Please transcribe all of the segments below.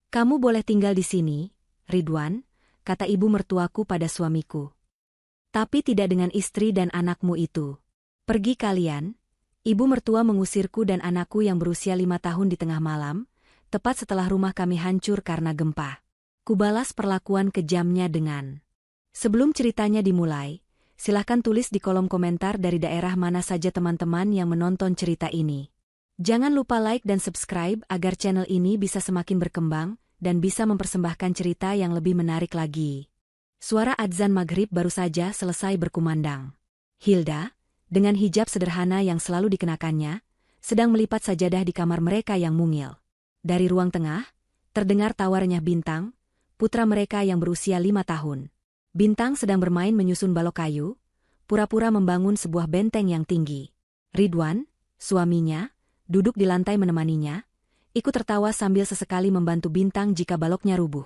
Kamu boleh tinggal di sini, Ridwan, kata ibu mertuaku pada suamiku. Tapi tidak dengan istri dan anakmu itu. Pergi kalian. Ibu mertua mengusirku dan anakku yang berusia 5 tahun di tengah malam, tepat setelah rumah kami hancur karena gempa. Kubalas perlakuan kejamnya dengan, sebelum ceritanya dimulai, silahkan tulis di kolom komentar dari daerah mana saja teman-teman yang menonton cerita ini. Jangan lupa like dan subscribe agar channel ini bisa semakin berkembang dan bisa mempersembahkan cerita yang lebih menarik lagi. Suara adzan maghrib baru saja selesai berkumandang. Hilda, dengan hijab sederhana yang selalu dikenakannya, sedang melipat sajadah di kamar mereka yang mungil. Dari ruang tengah, terdengar tawa renyah Bintang, putra mereka yang berusia 5 tahun. Bintang sedang bermain menyusun balok kayu, pura-pura membangun sebuah benteng yang tinggi. Ridwan, suaminya, duduk di lantai menemaninya, ikut tertawa sambil sesekali membantu Bintang jika baloknya rubuh.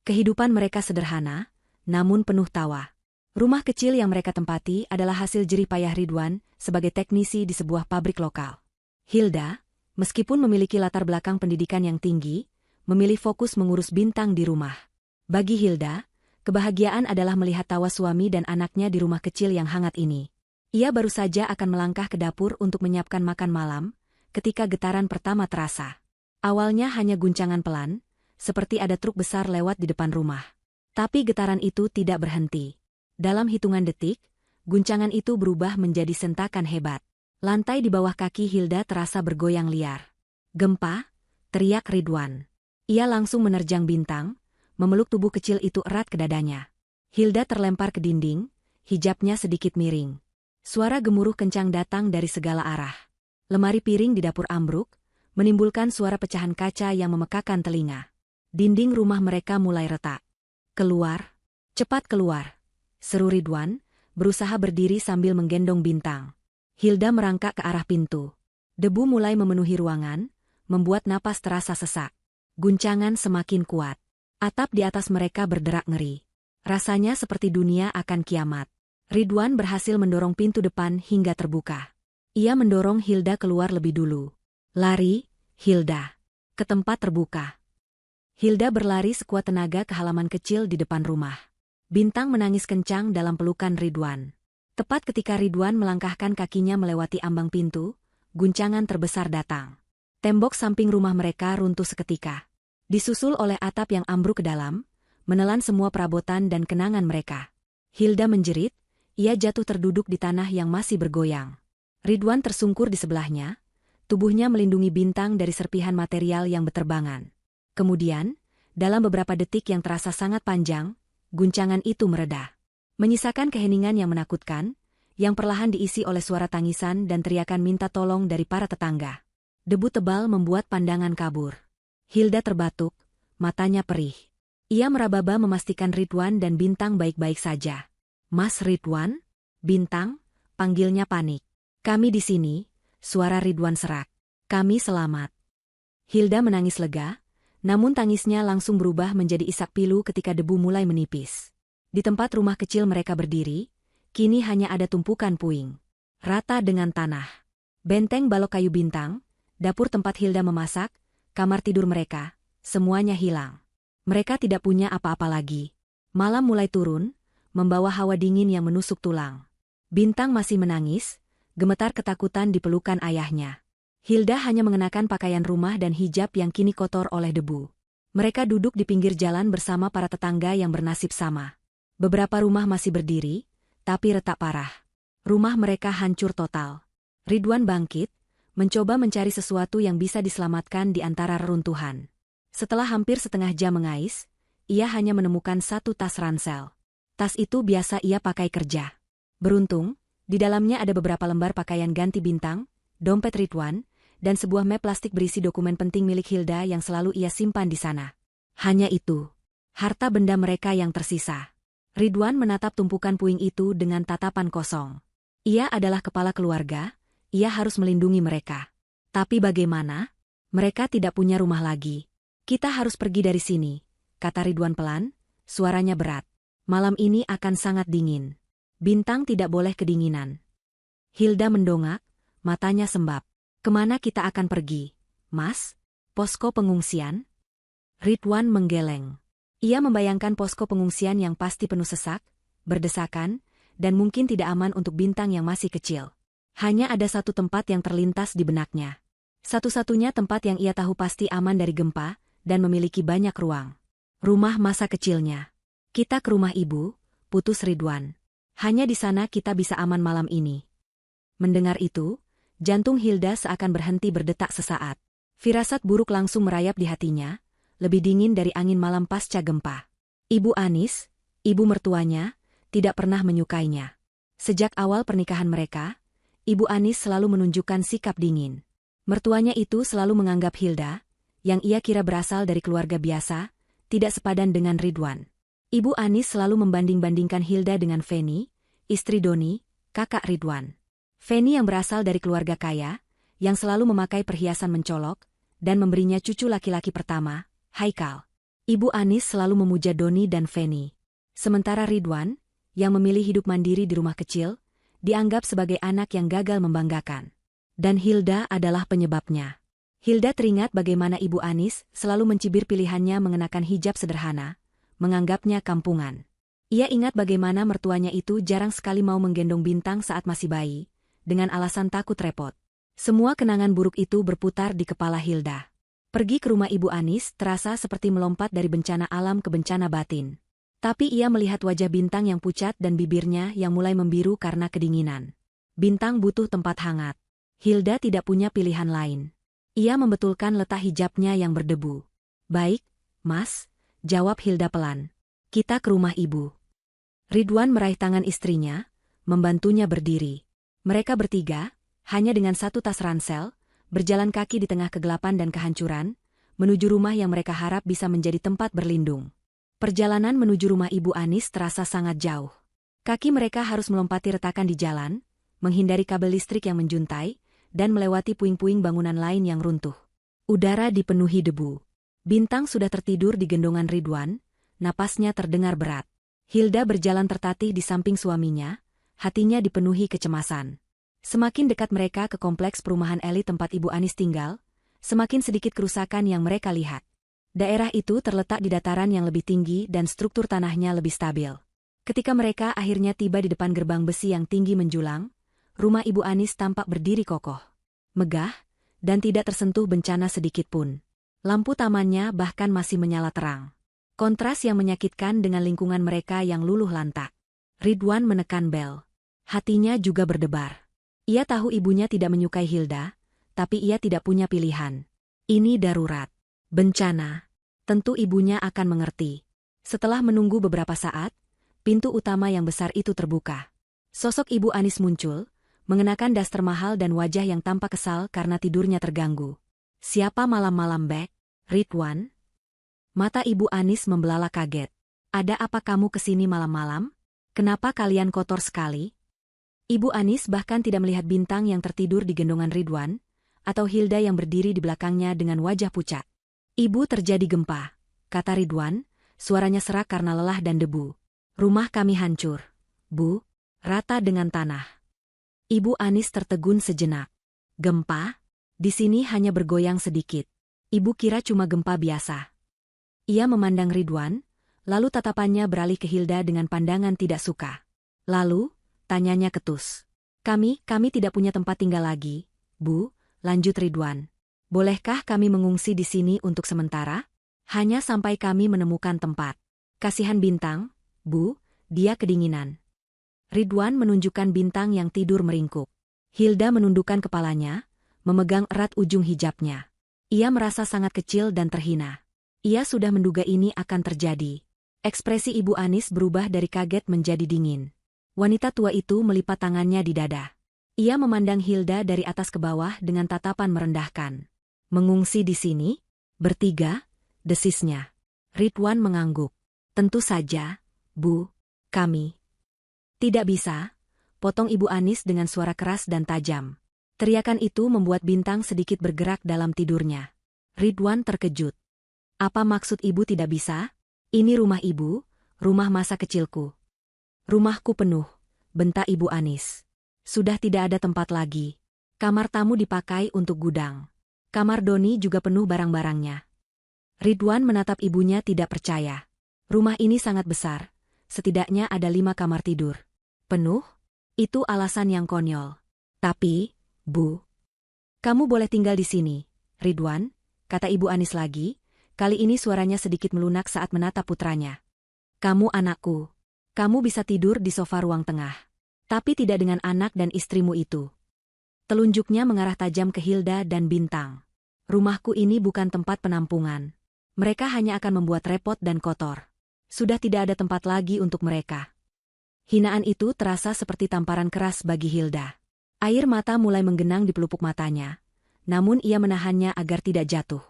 Kehidupan mereka sederhana, namun penuh tawa. Rumah kecil yang mereka tempati adalah hasil jerih payah Ridwan sebagai teknisi di sebuah pabrik lokal. Hilda, meskipun memiliki latar belakang pendidikan yang tinggi, memilih fokus mengurus Bintang di rumah. Bagi Hilda, kebahagiaan adalah melihat tawa suami dan anaknya di rumah kecil yang hangat ini. Ia baru saja akan melangkah ke dapur untuk menyiapkan makan malam, ketika getaran pertama terasa. Awalnya hanya guncangan pelan, seperti ada truk besar lewat di depan rumah. Tapi getaran itu tidak berhenti. Dalam hitungan detik, guncangan itu berubah menjadi sentakan hebat. Lantai di bawah kaki Hilda terasa bergoyang liar. Gempa, teriak Ridwan. Ia langsung menerjang Bintang, memeluk tubuh kecil itu erat ke dadanya. Hilda terlempar ke dinding, hijabnya sedikit miring. Suara gemuruh kencang datang dari segala arah. Lemari piring di dapur ambruk, menimbulkan suara pecahan kaca yang memekakan telinga. Dinding rumah mereka mulai retak. Keluar, cepat keluar, seru Ridwan, berusaha berdiri sambil menggendong Bintang. Hilda merangkak ke arah pintu. Debu mulai memenuhi ruangan, membuat napas terasa sesak. Guncangan semakin kuat. Atap di atas mereka berderak ngeri. Rasanya seperti dunia akan kiamat. Ridwan berhasil mendorong pintu depan hingga terbuka. Ia mendorong Hilda keluar lebih dulu. Lari, Hilda, ke tempat terbuka. Hilda berlari sekuat tenaga ke halaman kecil di depan rumah. Bintang menangis kencang dalam pelukan Ridwan. Tepat ketika Ridwan melangkahkan kakinya melewati ambang pintu, guncangan terbesar datang. Tembok samping rumah mereka runtuh seketika. Disusul oleh atap yang ambruk ke dalam, menelan semua perabotan dan kenangan mereka. Hilda menjerit, ia jatuh terduduk di tanah yang masih bergoyang. Ridwan tersungkur di sebelahnya, tubuhnya melindungi Bintang dari serpihan material yang berterbangan. Kemudian, dalam beberapa detik yang terasa sangat panjang, guncangan itu mereda. Menyisakan keheningan yang menakutkan, yang perlahan diisi oleh suara tangisan dan teriakan minta tolong dari para tetangga. Debu tebal membuat pandangan kabur. Hilda terbatuk, matanya perih. Ia meraba-raba memastikan Ridwan dan Bintang baik-baik saja. Mas Ridwan? Bintang? Panggilnya panik. Kami di sini, suara Ridwan serak. Kami selamat. Hilda menangis lega, namun tangisnya langsung berubah menjadi isak pilu ketika debu mulai menipis. Di tempat rumah kecil mereka berdiri, kini hanya ada tumpukan puing. Rata dengan tanah. Benteng balok kayu Bintang, dapur tempat Hilda memasak, kamar tidur mereka, semuanya hilang. Mereka tidak punya apa-apa lagi. Malam mulai turun, membawa hawa dingin yang menusuk tulang. Bintang masih menangis, gemetar ketakutan di pelukan ayahnya. Hilda hanya mengenakan pakaian rumah dan hijab yang kini kotor oleh debu. Mereka duduk di pinggir jalan bersama para tetangga yang bernasib sama. Beberapa rumah masih berdiri, tapi retak parah. Rumah mereka hancur total. Ridwan bangkit, mencoba mencari sesuatu yang bisa diselamatkan di antara reruntuhan. Setelah hampir setengah jam mengais, ia hanya menemukan satu tas ransel. Tas itu biasa ia pakai kerja. Beruntung, di dalamnya ada beberapa lembar pakaian ganti Bintang, dompet Ridwan, dan sebuah map plastik berisi dokumen penting milik Hilda yang selalu ia simpan di sana. Hanya itu. Harta benda mereka yang tersisa. Ridwan menatap tumpukan puing itu dengan tatapan kosong. Ia adalah kepala keluarga, ia harus melindungi mereka. Tapi bagaimana? Mereka tidak punya rumah lagi. Kita harus pergi dari sini, kata Ridwan pelan, suaranya berat. Malam ini akan sangat dingin. Bintang tidak boleh kedinginan. Hilda mendongak, matanya sembab. Kemana kita akan pergi, Mas? Posko pengungsian? Ridwan menggeleng. Ia membayangkan posko pengungsian yang pasti penuh sesak, berdesakan, dan mungkin tidak aman untuk Bintang yang masih kecil. Hanya ada satu tempat yang terlintas di benaknya. Satu-satunya tempat yang ia tahu pasti aman dari gempa, dan memiliki banyak ruang. Rumah masa kecilnya. Kita ke rumah ibu, putus Ridwan. Hanya di sana kita bisa aman malam ini. Mendengar itu, jantung Hilda seakan berhenti berdetak sesaat. Firasat buruk langsung merayap di hatinya, lebih dingin dari angin malam pasca gempa. Ibu Anis, ibu mertuanya, tidak pernah menyukainya. Sejak awal pernikahan mereka, Ibu Anis selalu menunjukkan sikap dingin. Mertuanya itu selalu menganggap Hilda, yang ia kira berasal dari keluarga biasa, tidak sepadan dengan Ridwan. Ibu Anis selalu membanding-bandingkan Hilda dengan Feni, istri Doni, kakak Ridwan. Feni yang berasal dari keluarga kaya, yang selalu memakai perhiasan mencolok, dan memberinya cucu laki-laki pertama, Haikal. Ibu Anis selalu memuja Doni dan Feni. Sementara Ridwan, yang memilih hidup mandiri di rumah kecil, dianggap sebagai anak yang gagal membanggakan. Dan Hilda adalah penyebabnya. Hilda teringat bagaimana Ibu Anis selalu mencibir pilihannya mengenakan hijab sederhana, menganggapnya kampungan. Ia ingat bagaimana mertuanya itu jarang sekali mau menggendong Bintang saat masih bayi, dengan alasan takut repot. Semua kenangan buruk itu berputar di kepala Hilda. Pergi ke rumah Ibu Anis terasa seperti melompat dari bencana alam ke bencana batin. Tapi ia melihat wajah Bintang yang pucat dan bibirnya yang mulai membiru karena kedinginan. Bintang butuh tempat hangat. Hilda tidak punya pilihan lain. Ia membetulkan letak hijabnya yang berdebu. Baik, Mas, jawab Hilda pelan. Kita ke rumah ibu. Ridwan meraih tangan istrinya, membantunya berdiri. Mereka bertiga, hanya dengan satu tas ransel, berjalan kaki di tengah kegelapan dan kehancuran, menuju rumah yang mereka harap bisa menjadi tempat berlindung. Perjalanan menuju rumah Ibu Anis terasa sangat jauh. Kaki mereka harus melompati retakan di jalan, menghindari kabel listrik yang menjuntai, dan melewati puing-puing bangunan lain yang runtuh. Udara dipenuhi debu. Bintang sudah tertidur di gendongan Ridwan, napasnya terdengar berat. Hilda berjalan tertatih di samping suaminya, hatinya dipenuhi kecemasan. Semakin dekat mereka ke kompleks perumahan elit tempat Ibu Anis tinggal, semakin sedikit kerusakan yang mereka lihat. Daerah itu terletak di dataran yang lebih tinggi dan struktur tanahnya lebih stabil. Ketika mereka akhirnya tiba di depan gerbang besi yang tinggi menjulang, rumah Ibu Anis tampak berdiri kokoh, megah, dan tidak tersentuh bencana sedikit pun. Lampu tamannya bahkan masih menyala terang. Kontras yang menyakitkan dengan lingkungan mereka yang luluh lantak. Ridwan menekan bel. Hatinya juga berdebar. Ia tahu ibunya tidak menyukai Hilda, tapi ia tidak punya pilihan. Ini darurat. Bencana. Tentu ibunya akan mengerti. Setelah menunggu beberapa saat, pintu utama yang besar itu terbuka. Sosok Ibu Anis muncul, mengenakan daster mahal dan wajah yang tampak kesal karena tidurnya terganggu. Siapa malam-malam, Bek? Ridwan? Mata Ibu Anis membelalak kaget. Ada apa kamu kesini malam-malam? Kenapa kalian kotor sekali? Ibu Anis bahkan tidak melihat Bintang yang tertidur di gendongan Ridwan, atau Hilda yang berdiri di belakangnya dengan wajah pucat. Ibu, terjadi gempa, kata Ridwan, suaranya serak karena lelah dan debu. Rumah kami hancur, Bu, rata dengan tanah. Ibu Anis tertegun sejenak. Gempa? Di sini hanya bergoyang sedikit. Ibu kira cuma gempa biasa. Ia memandang Ridwan, lalu tatapannya beralih ke Hilda dengan pandangan tidak suka. Lalu, tanyanya ketus. Kami tidak punya tempat tinggal lagi, Bu, lanjut Ridwan. Bolehkah kami mengungsi di sini untuk sementara? Hanya sampai kami menemukan tempat. Kasihan Bintang, Bu, dia kedinginan. Ridwan menunjukkan Bintang yang tidur meringkuk. Hilda menundukkan kepalanya, memegang erat ujung hijabnya. Ia merasa sangat kecil dan terhina. Ia sudah menduga ini akan terjadi. Ekspresi Ibu Anis berubah dari kaget menjadi dingin. Wanita tua itu melipat tangannya di dada. Ia memandang Hilda dari atas ke bawah dengan tatapan merendahkan. Mengungsi di sini? Bertiga? Desisnya. Ridwan mengangguk. Tentu saja, Bu, kami. Tidak bisa, potong Ibu Anis dengan suara keras dan tajam. Teriakan itu membuat Bintang sedikit bergerak dalam tidurnya. Ridwan terkejut. Apa maksud Ibu tidak bisa? Ini rumah Ibu, rumah masa kecilku. Rumahku penuh, bentak Ibu Anis. Sudah tidak ada tempat lagi. Kamar tamu dipakai untuk gudang. Kamar Doni juga penuh barang-barangnya. Ridwan menatap ibunya tidak percaya. Rumah ini sangat besar, setidaknya ada 5 kamar tidur. Penuh? Itu alasan yang konyol. Tapi, Bu, kamu boleh tinggal di sini, Ridwan, kata Ibu Anis lagi, kali ini suaranya sedikit melunak saat menatap putranya. Kamu anakku. Kamu bisa tidur di sofa ruang tengah. Tapi tidak dengan anak dan istrimu itu. Telunjuknya mengarah tajam ke Hilda dan Bintang. Rumahku ini bukan tempat penampungan. Mereka hanya akan membuat repot dan kotor. Sudah tidak ada tempat lagi untuk mereka. Hinaan itu terasa seperti tamparan keras bagi Hilda. Air mata mulai menggenang di pelupuk matanya. Namun ia menahannya agar tidak jatuh.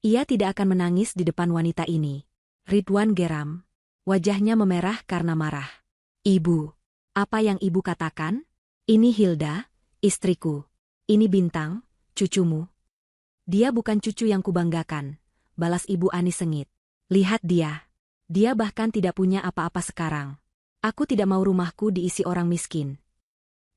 Ia tidak akan menangis di depan wanita ini. Ridwan geram. Wajahnya memerah karena marah. Ibu, apa yang ibu katakan? Ini Hilda, istriku. Ini Bintang, cucumu. Dia bukan cucu yang kubanggakan, balas Ibu Anis sengit. Lihat dia. Dia bahkan tidak punya apa-apa sekarang. Aku tidak mau rumahku diisi orang miskin.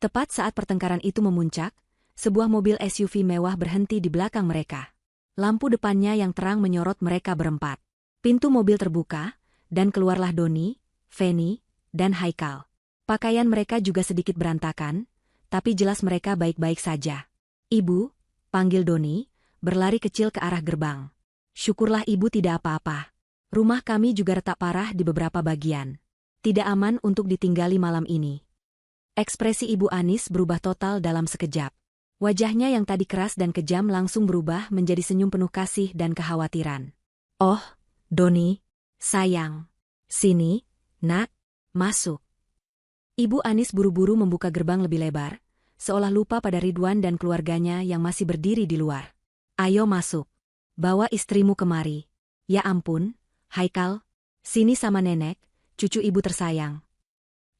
Tepat saat pertengkaran itu memuncak, sebuah mobil SUV mewah berhenti di belakang mereka. Lampu depannya yang terang menyorot mereka berempat. Pintu mobil terbuka, dan keluarlah Doni, Feni, dan Haikal. Pakaian mereka juga sedikit berantakan, tapi jelas mereka baik-baik saja. Ibu, panggil Doni, berlari kecil ke arah gerbang. Syukurlah ibu tidak apa-apa. Rumah kami juga retak parah di beberapa bagian. Tidak aman untuk ditinggali malam ini. Ekspresi Ibu Anis berubah total dalam sekejap. Wajahnya yang tadi keras dan kejam langsung berubah menjadi senyum penuh kasih dan kekhawatiran. Oh, Doni, sayang. Sini, nak, masuk. Ibu Anis buru-buru membuka gerbang lebih lebar, seolah lupa pada Ridwan dan keluarganya yang masih berdiri di luar. Ayo masuk. Bawa istrimu kemari. Ya ampun, Haikal. Sini sama nenek, cucu ibu tersayang.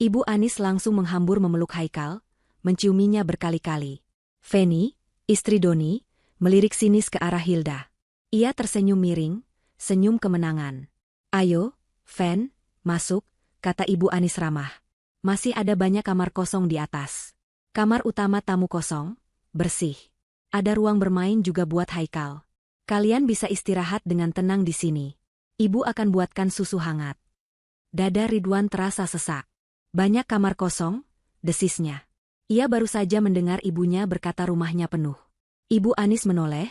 Ibu Anis langsung menghambur memeluk Haikal, menciuminya berkali-kali. Feni, istri Doni, melirik sinis ke arah Hilda. Ia tersenyum miring, senyum kemenangan. Ayo, Fen, masuk, kata Ibu Anis ramah. Masih ada banyak kamar kosong di atas. Kamar utama tamu kosong, bersih. Ada ruang bermain juga buat Haikal. Kalian bisa istirahat dengan tenang di sini. Ibu akan buatkan susu hangat. Dada Ridwan terasa sesak. Banyak kamar kosong, desisnya. Ia baru saja mendengar ibunya berkata rumahnya penuh. Ibu Anis menoleh,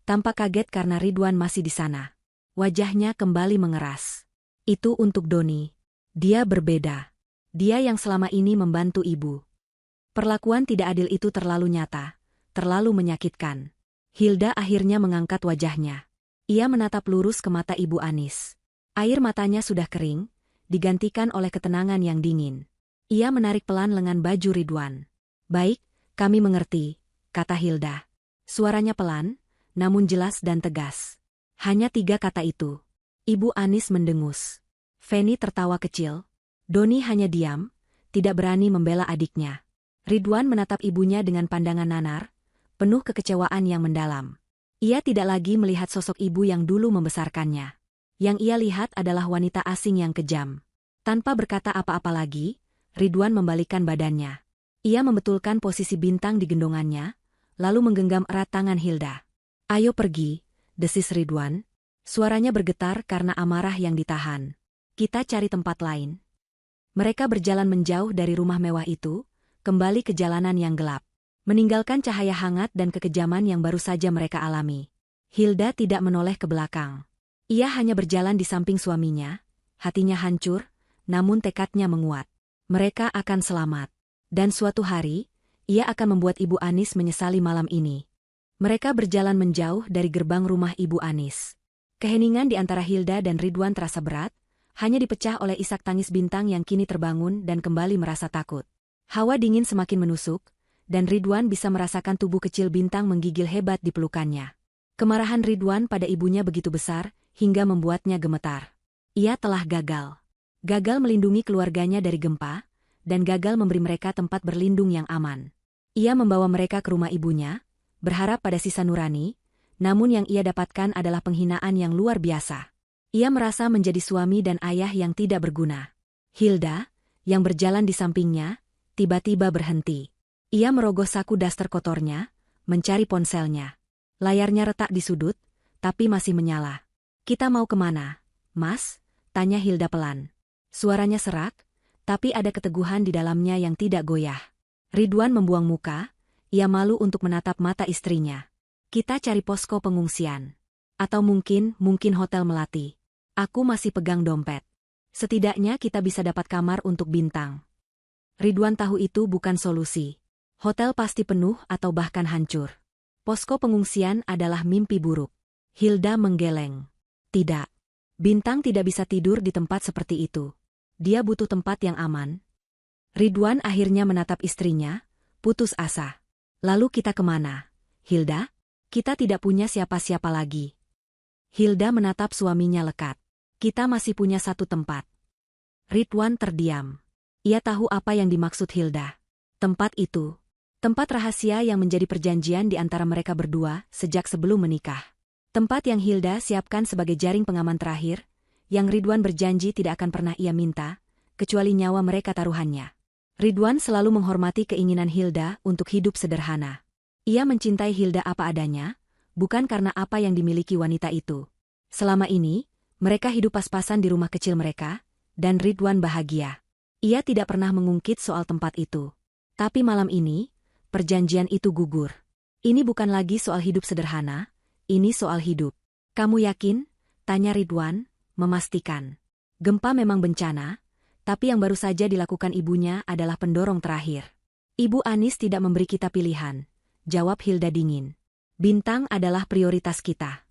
tampak kaget karena Ridwan masih di sana. Wajahnya kembali mengeras. Itu untuk Doni. Dia berbeda. Dia yang selama ini membantu ibu. Perlakuan tidak adil itu terlalu nyata, terlalu menyakitkan. Hilda akhirnya mengangkat wajahnya. Ia menatap lurus ke mata Ibu Anis. Air matanya sudah kering, digantikan oleh ketenangan yang dingin. Ia menarik pelan lengan baju Ridwan. Baik, kami mengerti, kata Hilda. Suaranya pelan, namun jelas dan tegas. Hanya 3 kata itu. Ibu Anis mendengus. Feni tertawa kecil. Doni hanya diam, tidak berani membela adiknya. Ridwan menatap ibunya dengan pandangan nanar, penuh kekecewaan yang mendalam. Ia tidak lagi melihat sosok ibu yang dulu membesarkannya. Yang ia lihat adalah wanita asing yang kejam. Tanpa berkata apa-apa lagi, Ridwan membalikkan badannya. Ia membetulkan posisi Bintang di gendongannya, lalu menggenggam erat tangan Hilda. Ayo pergi, desis Ridwan. Suaranya bergetar karena amarah yang ditahan. Kita cari tempat lain. Mereka berjalan menjauh dari rumah mewah itu, kembali ke jalanan yang gelap. Meninggalkan cahaya hangat dan kekejaman yang baru saja mereka alami. Hilda tidak menoleh ke belakang. Ia hanya berjalan di samping suaminya, hatinya hancur, namun tekadnya menguat. Mereka akan selamat. Dan suatu hari, ia akan membuat Ibu Anis menyesali malam ini. Mereka berjalan menjauh dari gerbang rumah Ibu Anis. Keheningan di antara Hilda dan Ridwan terasa berat, hanya dipecah oleh isak tangis Bintang yang kini terbangun dan kembali merasa takut. Hawa dingin semakin menusuk, dan Ridwan bisa merasakan tubuh kecil Bintang menggigil hebat di pelukannya. Kemarahan Ridwan pada ibunya begitu besar, hingga membuatnya gemetar. Ia telah gagal. Gagal melindungi keluarganya dari gempa, dan gagal memberi mereka tempat berlindung yang aman. Ia membawa mereka ke rumah ibunya, berharap pada sisa nurani, namun yang ia dapatkan adalah penghinaan yang luar biasa. Ia merasa menjadi suami dan ayah yang tidak berguna. Hilda, yang berjalan di sampingnya, tiba-tiba berhenti. Ia merogoh saku daster kotornya, mencari ponselnya. Layarnya retak di sudut, tapi masih menyala. Kita mau kemana, Mas? Tanya Hilda pelan. Suaranya serak, tapi ada keteguhan di dalamnya yang tidak goyah. Ridwan membuang muka, ia malu untuk menatap mata istrinya. Kita cari posko pengungsian. Atau mungkin hotel melati. Aku masih pegang dompet. Setidaknya kita bisa dapat kamar untuk Bintang. Ridwan tahu itu bukan solusi. Hotel pasti penuh atau bahkan hancur. Posko pengungsian adalah mimpi buruk. Hilda menggeleng. Tidak. Bintang tidak bisa tidur di tempat seperti itu. Dia butuh tempat yang aman. Ridwan akhirnya menatap istrinya, putus asa. Lalu kita kemana, Hilda? Kita tidak punya siapa-siapa lagi. Hilda menatap suaminya lekat. Kita masih punya satu tempat. Ridwan terdiam. Ia tahu apa yang dimaksud Hilda. Tempat itu. Tempat rahasia yang menjadi perjanjian di antara mereka berdua sejak sebelum menikah. Tempat yang Hilda siapkan sebagai jaring pengaman terakhir, yang Ridwan berjanji tidak akan pernah ia minta, kecuali nyawa mereka taruhannya. Ridwan selalu menghormati keinginan Hilda untuk hidup sederhana. Ia mencintai Hilda apa adanya, bukan karena apa yang dimiliki wanita itu. Selama ini, mereka hidup pas-pasan di rumah kecil mereka, dan Ridwan bahagia. Ia tidak pernah mengungkit soal tempat itu. Tapi malam ini, perjanjian itu gugur. Ini bukan lagi soal hidup sederhana, ini soal hidup. Kamu yakin? Tanya Ridwan, memastikan. Gempa memang bencana, tapi yang baru saja dilakukan ibunya adalah pendorong terakhir. Ibu Anis tidak memberi kita pilihan, jawab Hilda dingin. Bintang adalah prioritas kita.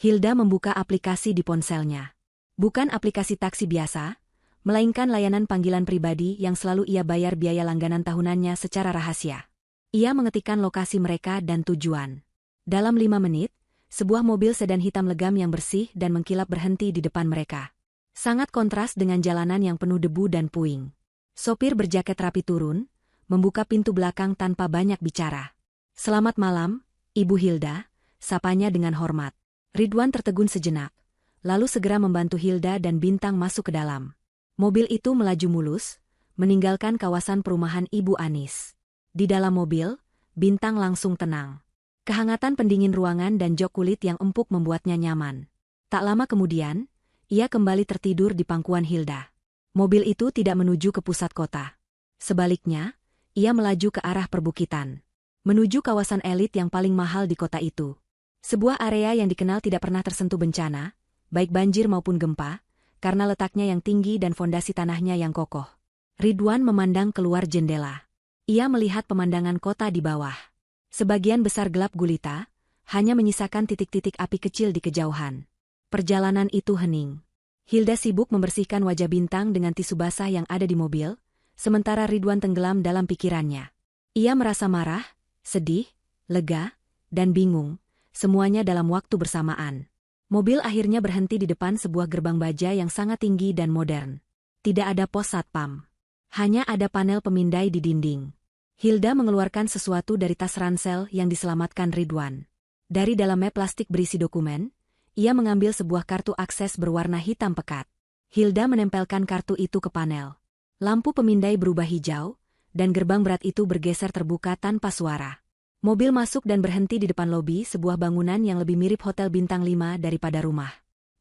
Hilda membuka aplikasi di ponselnya. Bukan aplikasi taksi biasa, melainkan layanan panggilan pribadi yang selalu ia bayar biaya langganan tahunannya secara rahasia. Ia mengetikkan lokasi mereka dan tujuan. Dalam 5 menit, sebuah mobil sedan hitam legam yang bersih dan mengkilap berhenti di depan mereka. Sangat kontras dengan jalanan yang penuh debu dan puing. Sopir berjaket rapi turun, membuka pintu belakang tanpa banyak bicara. Selamat malam, Ibu Hilda, sapanya dengan hormat. Ridwan tertegun sejenak, lalu segera membantu Hilda dan Bintang masuk ke dalam. Mobil itu melaju mulus, meninggalkan kawasan perumahan Ibu Anis. Di dalam mobil, Bintang langsung tenang. Kehangatan pendingin ruangan dan jok kulit yang empuk membuatnya nyaman. Tak lama kemudian, ia kembali tertidur di pangkuan Hilda. Mobil itu tidak menuju ke pusat kota. Sebaliknya, ia melaju ke arah perbukitan. Menuju kawasan elit yang paling mahal di kota itu. Sebuah area yang dikenal tidak pernah tersentuh bencana, baik banjir maupun gempa, karena letaknya yang tinggi dan fondasi tanahnya yang kokoh. Ridwan memandang keluar jendela. Ia melihat pemandangan kota di bawah. Sebagian besar gelap gulita, hanya menyisakan titik-titik api kecil di kejauhan. Perjalanan itu hening. Hilda sibuk membersihkan wajah Bintang dengan tisu basah yang ada di mobil, sementara Ridwan tenggelam dalam pikirannya. Ia merasa marah, sedih, lega, dan bingung, semuanya dalam waktu bersamaan. Mobil akhirnya berhenti di depan sebuah gerbang baja yang sangat tinggi dan modern. Tidak ada pos satpam. Hanya ada panel pemindai di dinding. Hilda mengeluarkan sesuatu dari tas ransel yang diselamatkan Ridwan. Dari dalamnya plastik berisi dokumen, ia mengambil sebuah kartu akses berwarna hitam pekat. Hilda menempelkan kartu itu ke panel. Lampu pemindai berubah hijau, dan gerbang berat itu bergeser terbuka tanpa suara. Mobil masuk dan berhenti di depan lobi sebuah bangunan yang lebih mirip Hotel Bintang 5 daripada rumah.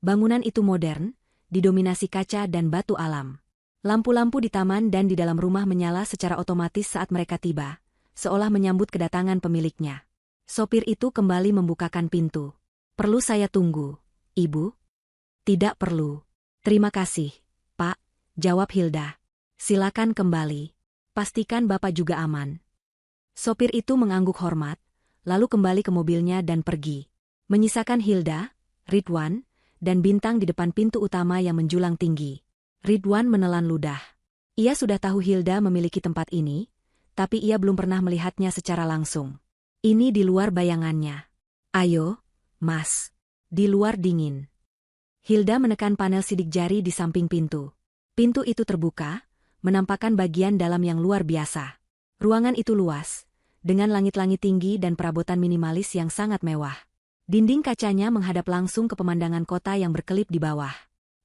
Bangunan itu modern, didominasi kaca dan batu alam. Lampu-lampu di taman dan di dalam rumah menyala secara otomatis saat mereka tiba, seolah menyambut kedatangan pemiliknya. Sopir itu kembali membukakan pintu. Perlu saya tunggu, Ibu? Tidak perlu. Terima kasih, Pak, jawab Hilda. Silakan kembali. Pastikan Bapak juga aman. Sopir itu mengangguk hormat, lalu kembali ke mobilnya dan pergi. Menyisakan Hilda, Ridwan, dan Bintang di depan pintu utama yang menjulang tinggi. Ridwan menelan ludah. Ia sudah tahu Hilda memiliki tempat ini, tapi ia belum pernah melihatnya secara langsung. Ini di luar bayangannya. Ayo, Mas. Di luar dingin. Hilda menekan panel sidik jari di samping pintu. Pintu itu terbuka, menampakkan bagian dalam yang luar biasa. Ruangan itu luas, dengan langit-langit tinggi dan perabotan minimalis yang sangat mewah. Dinding kacanya menghadap langsung ke pemandangan kota yang berkelip di bawah.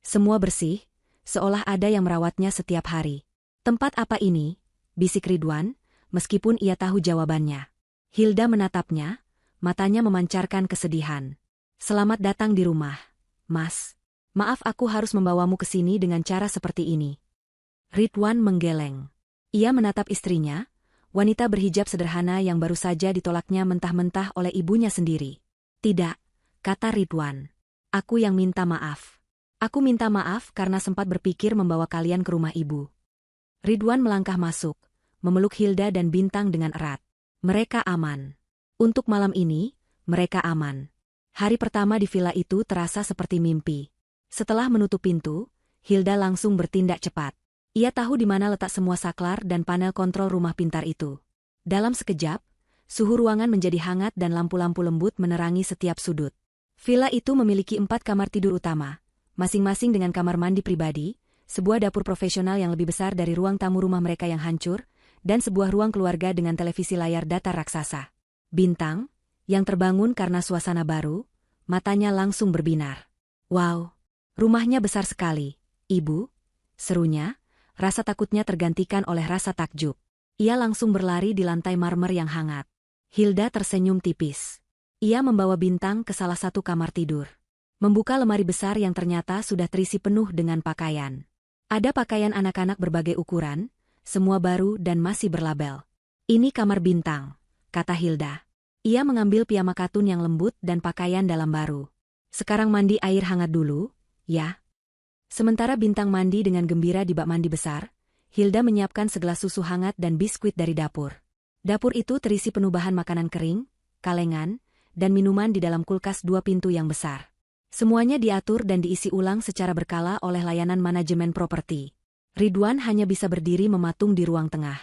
Semua bersih, seolah ada yang merawatnya setiap hari. Tempat apa ini? Bisik Ridwan, meskipun ia tahu jawabannya. Hilda menatapnya, matanya memancarkan kesedihan. Selamat datang di rumah, Mas. Maaf aku harus membawamu ke sini dengan cara seperti ini. Ridwan menggeleng. Ia menatap istrinya, wanita berhijab sederhana yang baru saja ditolaknya mentah-mentah oleh ibunya sendiri. Tidak, kata Ridwan. Aku yang minta maaf. Aku minta maaf karena sempat berpikir membawa kalian ke rumah ibu. Ridwan melangkah masuk, memeluk Hilda dan Bintang dengan erat. Mereka aman. Untuk malam ini, mereka aman. Hari pertama di villa itu terasa seperti mimpi. Setelah menutup pintu, Hilda langsung bertindak cepat. Ia tahu di mana letak semua saklar dan panel kontrol rumah pintar itu. Dalam sekejap, suhu ruangan menjadi hangat dan lampu-lampu lembut menerangi setiap sudut. Villa itu memiliki 4 kamar tidur utama, masing-masing dengan kamar mandi pribadi, sebuah dapur profesional yang lebih besar dari ruang tamu rumah mereka yang hancur, dan sebuah ruang keluarga dengan televisi layar datar raksasa. Bintang, yang terbangun karena suasana baru, matanya langsung berbinar. Wow, rumahnya besar sekali, Ibu, serunya. Rasa takutnya tergantikan oleh rasa takjub. Ia langsung berlari di lantai marmer yang hangat. Hilda tersenyum tipis. Ia membawa Bintang ke salah satu kamar tidur. Membuka lemari besar yang ternyata sudah terisi penuh dengan pakaian. Ada pakaian anak-anak berbagai ukuran, semua baru dan masih berlabel. Ini kamar Bintang, kata Hilda. Ia mengambil piyama katun yang lembut dan pakaian dalam baru. Sekarang mandi air hangat dulu, ya. Sementara Bintang mandi dengan gembira di bak mandi besar, Hilda menyiapkan segelas susu hangat dan biskuit dari dapur. Dapur itu terisi penuh bahan makanan kering, kalengan, dan minuman di dalam kulkas 2 pintu yang besar. Semuanya diatur dan diisi ulang secara berkala oleh layanan manajemen properti. Ridwan hanya bisa berdiri mematung di ruang tengah.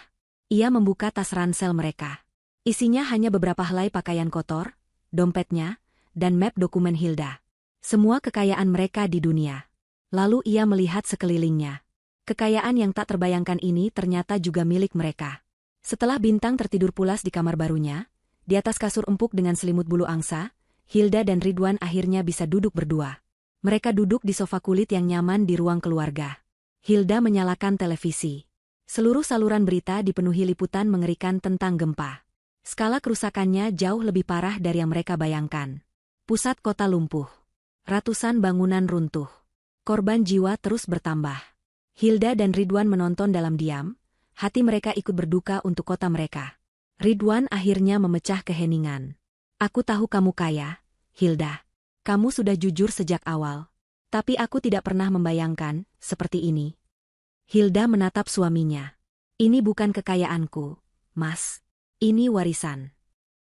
Ia membuka tas ransel mereka. Isinya hanya beberapa helai pakaian kotor, dompetnya, dan map dokumen Hilda. Semua kekayaan mereka di dunia. Lalu ia melihat sekelilingnya. Kekayaan yang tak terbayangkan ini ternyata juga milik mereka. Setelah Bintang tertidur pulas di kamar barunya, di atas kasur empuk dengan selimut bulu angsa, Hilda dan Ridwan akhirnya bisa duduk berdua. Mereka duduk di sofa kulit yang nyaman di ruang keluarga. Hilda menyalakan televisi. Seluruh saluran berita dipenuhi liputan mengerikan tentang gempa. Skala kerusakannya jauh lebih parah dari yang mereka bayangkan. Pusat kota lumpuh. Ratusan bangunan runtuh. Korban jiwa terus bertambah. Hilda dan Ridwan menonton dalam diam, hati mereka ikut berduka untuk kota mereka. Ridwan akhirnya memecah keheningan. Aku tahu kamu kaya, Hilda. Kamu sudah jujur sejak awal. Tapi aku tidak pernah membayangkan seperti ini. Hilda menatap suaminya. Ini bukan kekayaanku, Mas. Ini warisan.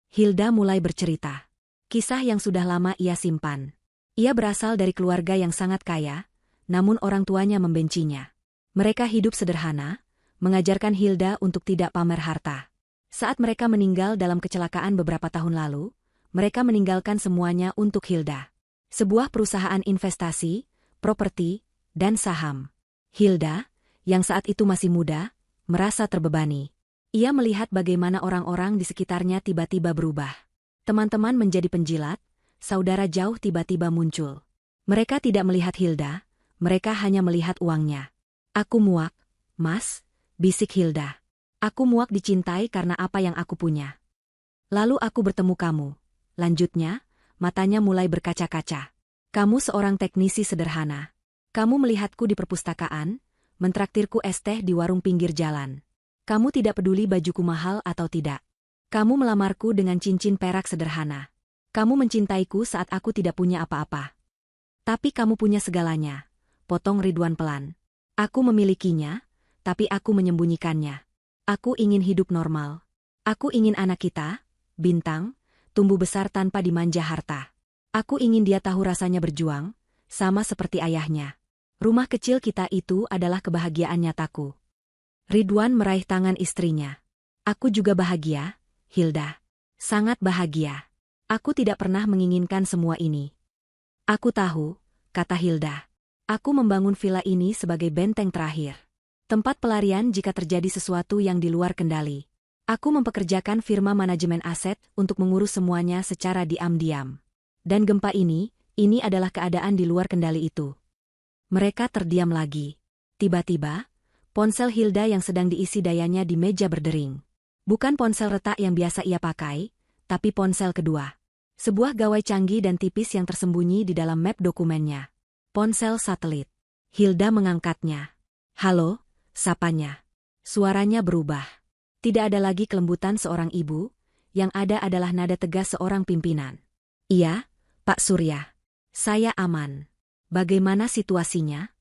Hilda mulai bercerita. Kisah yang sudah lama ia simpan. Ia berasal dari keluarga yang sangat kaya, namun orang tuanya membencinya. Mereka hidup sederhana, mengajarkan Hilda untuk tidak pamer harta. Saat mereka meninggal dalam kecelakaan beberapa tahun lalu, mereka meninggalkan semuanya untuk Hilda. Sebuah perusahaan investasi, properti, dan saham. Hilda, yang saat itu masih muda, merasa terbebani. Ia melihat bagaimana orang-orang di sekitarnya tiba-tiba berubah. Teman-teman menjadi penjilat, saudara jauh tiba-tiba muncul. Mereka tidak melihat Hilda, mereka hanya melihat uangnya. Aku muak, Mas, bisik Hilda. Aku muak dicintai karena apa yang aku punya. Lalu aku bertemu kamu. Lanjutnya, matanya mulai berkaca-kaca. Kamu seorang teknisi sederhana. Kamu melihatku di perpustakaan, mentraktirku es teh di warung pinggir jalan. Kamu tidak peduli bajuku mahal atau tidak. Kamu melamarku dengan cincin perak sederhana. Kamu mencintaiku saat aku tidak punya apa-apa. Tapi kamu punya segalanya, potong Ridwan pelan. Aku memilikinya, tapi aku menyembunyikannya. Aku ingin hidup normal. Aku ingin anak kita, Bintang, tumbuh besar tanpa dimanja harta. Aku ingin dia tahu rasanya berjuang, sama seperti ayahnya. Rumah kecil kita itu adalah kebahagiaan nyataku. Ridwan meraih tangan istrinya. Aku juga bahagia, Hilda. Sangat bahagia. Aku tidak pernah menginginkan semua ini. Aku tahu, kata Hilda. Aku membangun villa ini sebagai benteng terakhir. Tempat pelarian jika terjadi sesuatu yang di luar kendali. Aku mempekerjakan firma manajemen aset untuk mengurus semuanya secara diam-diam. Dan gempa ini adalah keadaan di luar kendali itu. Mereka terdiam lagi. Tiba-tiba, ponsel Hilda yang sedang diisi dayanya di meja berdering. Bukan ponsel retak yang biasa ia pakai, tapi ponsel kedua. Sebuah gawai canggih dan tipis yang tersembunyi di dalam map dokumennya. Ponsel satelit. Hilda mengangkatnya. Halo, sapanya. Suaranya berubah. Tidak ada lagi kelembutan seorang ibu, yang ada adalah nada tegas seorang pimpinan. Iya, Pak Surya. Saya aman. Bagaimana situasinya?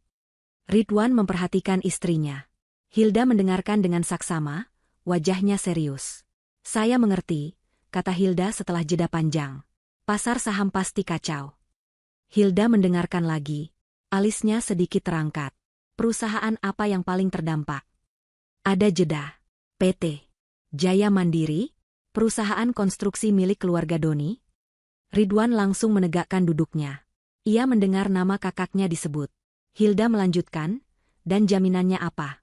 Ridwan memperhatikan istrinya. Hilda mendengarkan dengan saksama, wajahnya serius. Saya mengerti, kata Hilda setelah jeda panjang. Pasar saham pasti kacau. Hilda mendengarkan lagi. Alisnya sedikit terangkat. Perusahaan apa yang paling terdampak? Ada jeda. PT Jaya Mandiri, perusahaan konstruksi milik keluarga Doni. Ridwan langsung menegakkan duduknya. Ia mendengar nama kakaknya disebut. Hilda melanjutkan, dan jaminannya apa?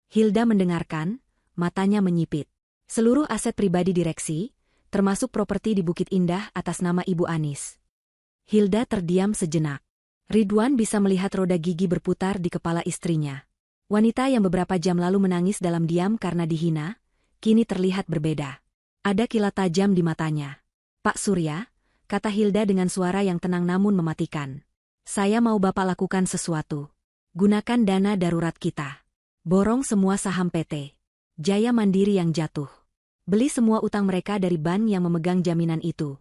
Hilda mendengarkan, matanya menyipit. Seluruh aset pribadi direksi, termasuk properti di Bukit Indah atas nama Ibu Anis. Hilda terdiam sejenak. Ridwan bisa melihat roda gigi berputar di kepala istrinya. Wanita yang beberapa jam lalu menangis dalam diam karena dihina, kini terlihat berbeda. Ada kilat tajam di matanya. Pak Surya, kata Hilda dengan suara yang tenang namun mematikan. Saya mau Bapak lakukan sesuatu. Gunakan dana darurat kita. Borong semua saham PT Jaya Mandiri yang jatuh. Beli semua utang mereka dari bank yang memegang jaminan itu.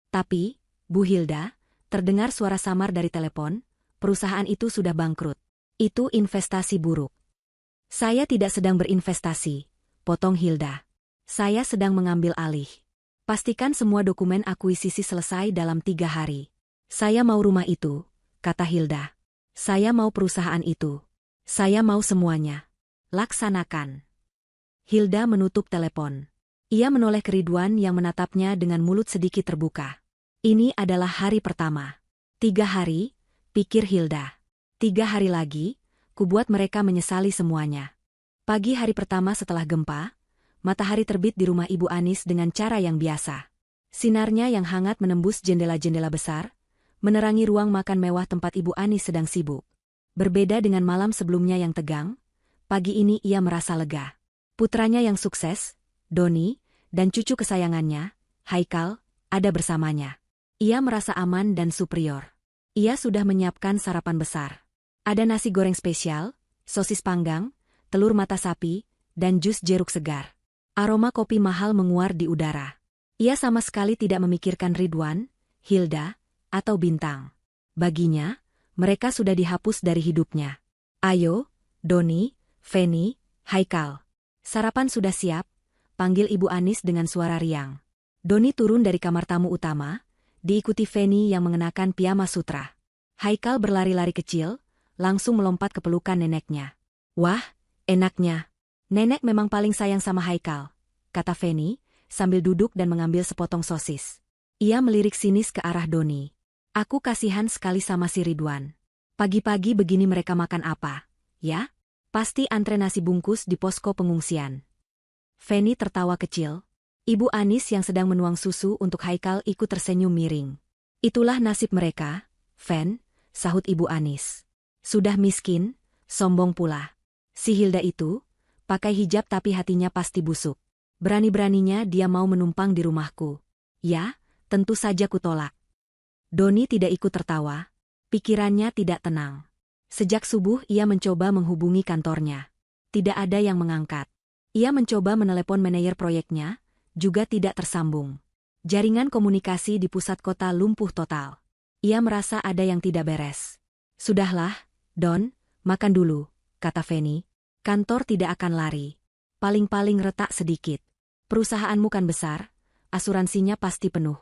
Tapi, Bu Hilda, terdengar suara samar dari telepon, perusahaan itu sudah bangkrut. Itu investasi buruk. Saya tidak sedang berinvestasi, potong Hilda. Saya sedang mengambil alih. Pastikan semua dokumen akuisisi selesai dalam 3 hari. Saya mau rumah itu, kata Hilda. Saya mau perusahaan itu. Saya mau semuanya. Laksanakan. Hilda menutup telepon. Ia menoleh ke Ridwan yang menatapnya dengan mulut sedikit terbuka. Ini adalah hari pertama. 3 hari, pikir Hilda. 3 hari lagi, kubuat mereka menyesali semuanya. Pagi hari pertama setelah gempa, matahari terbit di rumah Ibu Anis dengan cara yang biasa. Sinarnya yang hangat menembus jendela-jendela besar, menerangi ruang makan mewah tempat Ibu Anis sedang sibuk. Berbeda dengan malam sebelumnya yang tegang, pagi ini ia merasa lega. Putranya yang sukses, Doni, dan cucu kesayangannya, Haikal, ada bersamanya. Ia merasa aman dan superior. Ia sudah menyiapkan sarapan besar. Ada nasi goreng spesial, sosis panggang, telur mata sapi, dan jus jeruk segar. Aroma kopi mahal menguar di udara. Ia sama sekali tidak memikirkan Ridwan, Hilda, atau Bintang. Baginya, mereka sudah dihapus dari hidupnya. Ayo, Doni, Feni, Haikal. Sarapan sudah siap, panggil Ibu Anis dengan suara riang. Doni turun dari kamar tamu utama, diikuti Feni yang mengenakan piyama sutra. Haikal berlari-lari kecil, langsung melompat ke pelukan neneknya. Wah, enaknya. Nenek memang paling sayang sama Haikal, kata Feni, sambil duduk dan mengambil sepotong sosis. Ia melirik sinis ke arah Doni. Aku kasihan sekali sama si Ridwan. Pagi-pagi begini mereka makan apa, ya? Pasti antre nasi bungkus di posko pengungsian. Feni tertawa kecil. Ibu Anis yang sedang menuang susu untuk Haikal ikut tersenyum miring. Itulah nasib mereka, Fen, sahut Ibu Anis. Sudah miskin, sombong pula. Si Hilda itu, pakai hijab tapi hatinya pasti busuk. Berani-beraninya dia mau menumpang di rumahku. Ya, tentu saja kutolak. Doni tidak ikut tertawa. Pikirannya tidak tenang. Sejak subuh ia mencoba menghubungi kantornya. Tidak ada yang mengangkat. Ia mencoba menelepon manajer proyeknya, juga tidak tersambung. Jaringan komunikasi di pusat kota lumpuh total. Ia merasa ada yang tidak beres. Sudahlah, Don, makan dulu, kata Feni. Kantor tidak akan lari. Paling-paling retak sedikit. Perusahaanmu kan besar, asuransinya pasti penuh.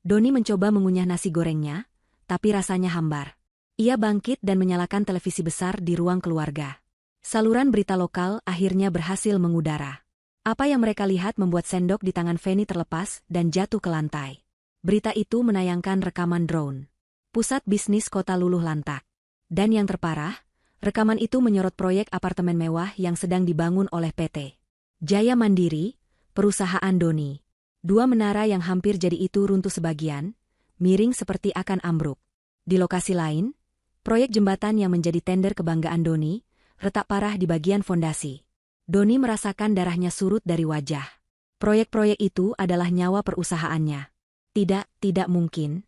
Doni mencoba mengunyah nasi gorengnya, tapi rasanya hambar. Ia bangkit dan menyalakan televisi besar di ruang keluarga. Saluran berita lokal akhirnya berhasil mengudara. Apa yang mereka lihat membuat sendok di tangan Feni terlepas dan jatuh ke lantai. Berita itu menayangkan rekaman drone. Pusat bisnis kota luluh lantak. Dan yang terparah, rekaman itu menyorot proyek apartemen mewah yang sedang dibangun oleh PT Jaya Mandiri, perusahaan Doni. 2 menara yang hampir jadi itu runtuh sebagian, miring seperti akan ambruk. Di lokasi lain, proyek jembatan yang menjadi tender kebanggaan Doni, retak parah di bagian fondasi. Doni merasakan darahnya surut dari wajah. Proyek-proyek itu adalah nyawa perusahaannya. Tidak mungkin.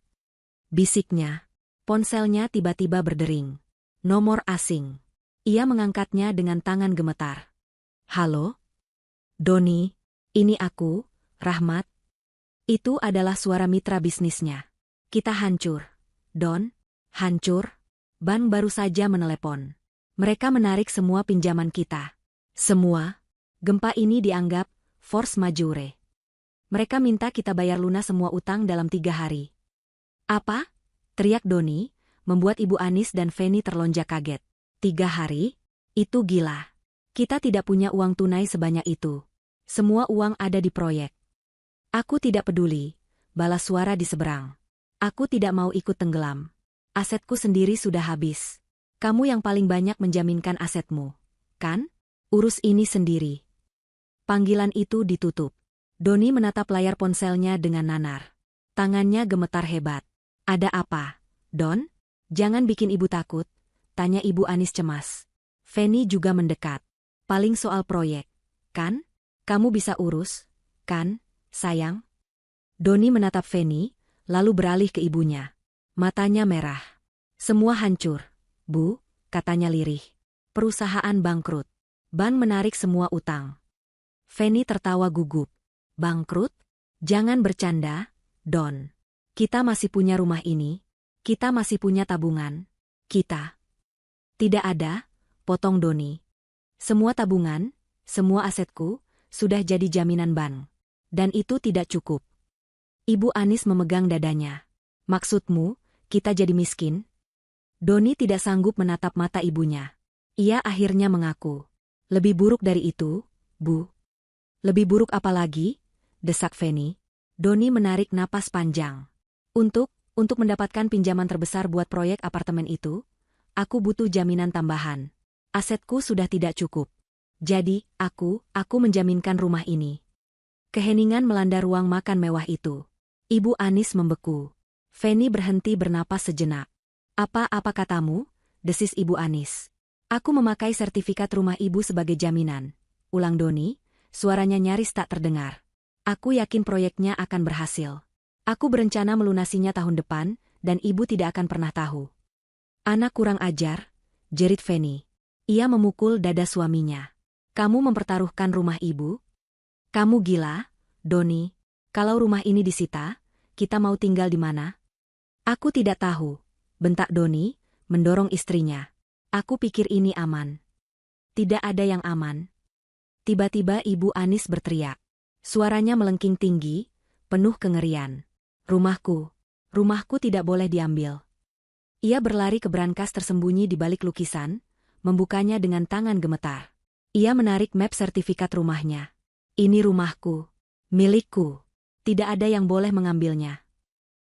Bisiknya. Ponselnya tiba-tiba berdering. Nomor asing. Ia mengangkatnya dengan tangan gemetar. Halo? Doni, ini aku, Rahmat. Itu adalah suara mitra bisnisnya. Kita hancur. Don, hancur? Bank baru saja menelepon. Mereka menarik semua pinjaman kita. Semua? Gempa ini dianggap force majeure. Mereka minta kita bayar lunas semua utang dalam 3 hari. Apa? Teriak Doni, membuat Ibu Anis dan Feni terlonjak kaget. 3 hari? Itu gila. Kita tidak punya uang tunai sebanyak itu. Semua uang ada di proyek. Aku tidak peduli, balas suara di seberang. Aku tidak mau ikut tenggelam. Asetku sendiri sudah habis. Kamu yang paling banyak menjaminkan asetmu, kan? Urus ini sendiri. Panggilan itu ditutup. Doni menatap layar ponselnya dengan nanar. Tangannya gemetar hebat. Ada apa, Don? Jangan bikin ibu takut, tanya Ibu Anis cemas. Feni juga mendekat. Paling soal proyek, kan? Kamu bisa urus, kan, sayang? Doni menatap Feni, lalu beralih ke ibunya. Matanya merah. Semua hancur, Bu, katanya lirih. Perusahaan bangkrut. Bank menarik semua utang. Feni tertawa gugup. Bangkrut? Jangan bercanda, Don. Kita masih punya rumah ini. Kita masih punya tabungan. Kita. Tidak ada, potong Doni. Semua tabungan, semua asetku, sudah jadi jaminan bank. Dan itu tidak cukup. Ibu Anis memegang dadanya. Maksudmu, kita jadi miskin? Doni tidak sanggup menatap mata ibunya. Ia akhirnya mengaku. Lebih buruk dari itu, Bu. Lebih buruk apa lagi? Desak Feni. Doni menarik napas panjang. Untuk mendapatkan pinjaman terbesar buat proyek apartemen itu, aku butuh jaminan tambahan. Asetku sudah tidak cukup. Jadi, aku menjaminkan rumah ini. Keheningan melanda ruang makan mewah itu. Ibu Anis membeku. Feni berhenti bernapas sejenak. Apa katamu? Desis Ibu Anis. Aku memakai sertifikat rumah ibu sebagai jaminan. Ulang Doni, suaranya nyaris tak terdengar. Aku yakin proyeknya akan berhasil. Aku berencana melunasinya tahun depan, dan ibu tidak akan pernah tahu. Anak kurang ajar, jerit Feni. Ia memukul dada suaminya. Kamu mempertaruhkan rumah ibu? Kamu gila, Doni. Kalau rumah ini disita, kita mau tinggal di mana? Aku tidak tahu, bentak Doni, mendorong istrinya. Aku pikir ini aman. Tidak ada yang aman. Tiba-tiba Ibu Anis berteriak. Suaranya melengking tinggi, penuh kengerian. Rumahku tidak boleh diambil. Ia berlari ke brankas tersembunyi di balik lukisan, membukanya dengan tangan gemetar. Ia menarik map sertifikat rumahnya. Ini rumahku, milikku. Tidak ada yang boleh mengambilnya.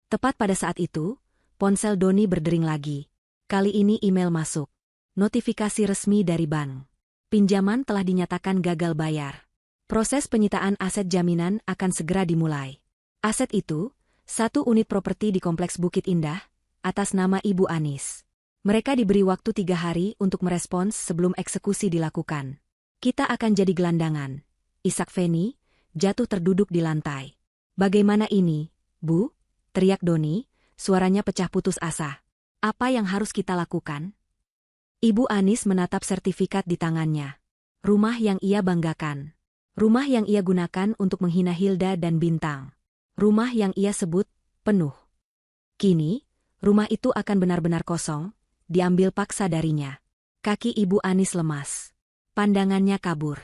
Tepat pada saat itu, ponsel Doni berdering lagi. Kali ini email masuk. Notifikasi resmi dari bank. Pinjaman telah dinyatakan gagal bayar. Proses penyitaan aset jaminan akan segera dimulai. Aset itu, 1 unit properti di Kompleks Bukit Indah, atas nama Ibu Anis. Mereka diberi waktu 3 hari untuk merespons sebelum eksekusi dilakukan. Kita akan jadi gelandangan. Isak Feni, jatuh terduduk di lantai. Bagaimana ini, Bu? Teriak Doni, suaranya pecah putus asa. Apa yang harus kita lakukan? Ibu Anis menatap sertifikat di tangannya. Rumah yang ia banggakan. Rumah yang ia gunakan untuk menghina Hilda dan Bintang. Rumah yang ia sebut penuh. Kini, rumah itu akan benar-benar kosong, diambil paksa darinya. Kaki Ibu Anis lemas. Pandangannya kabur.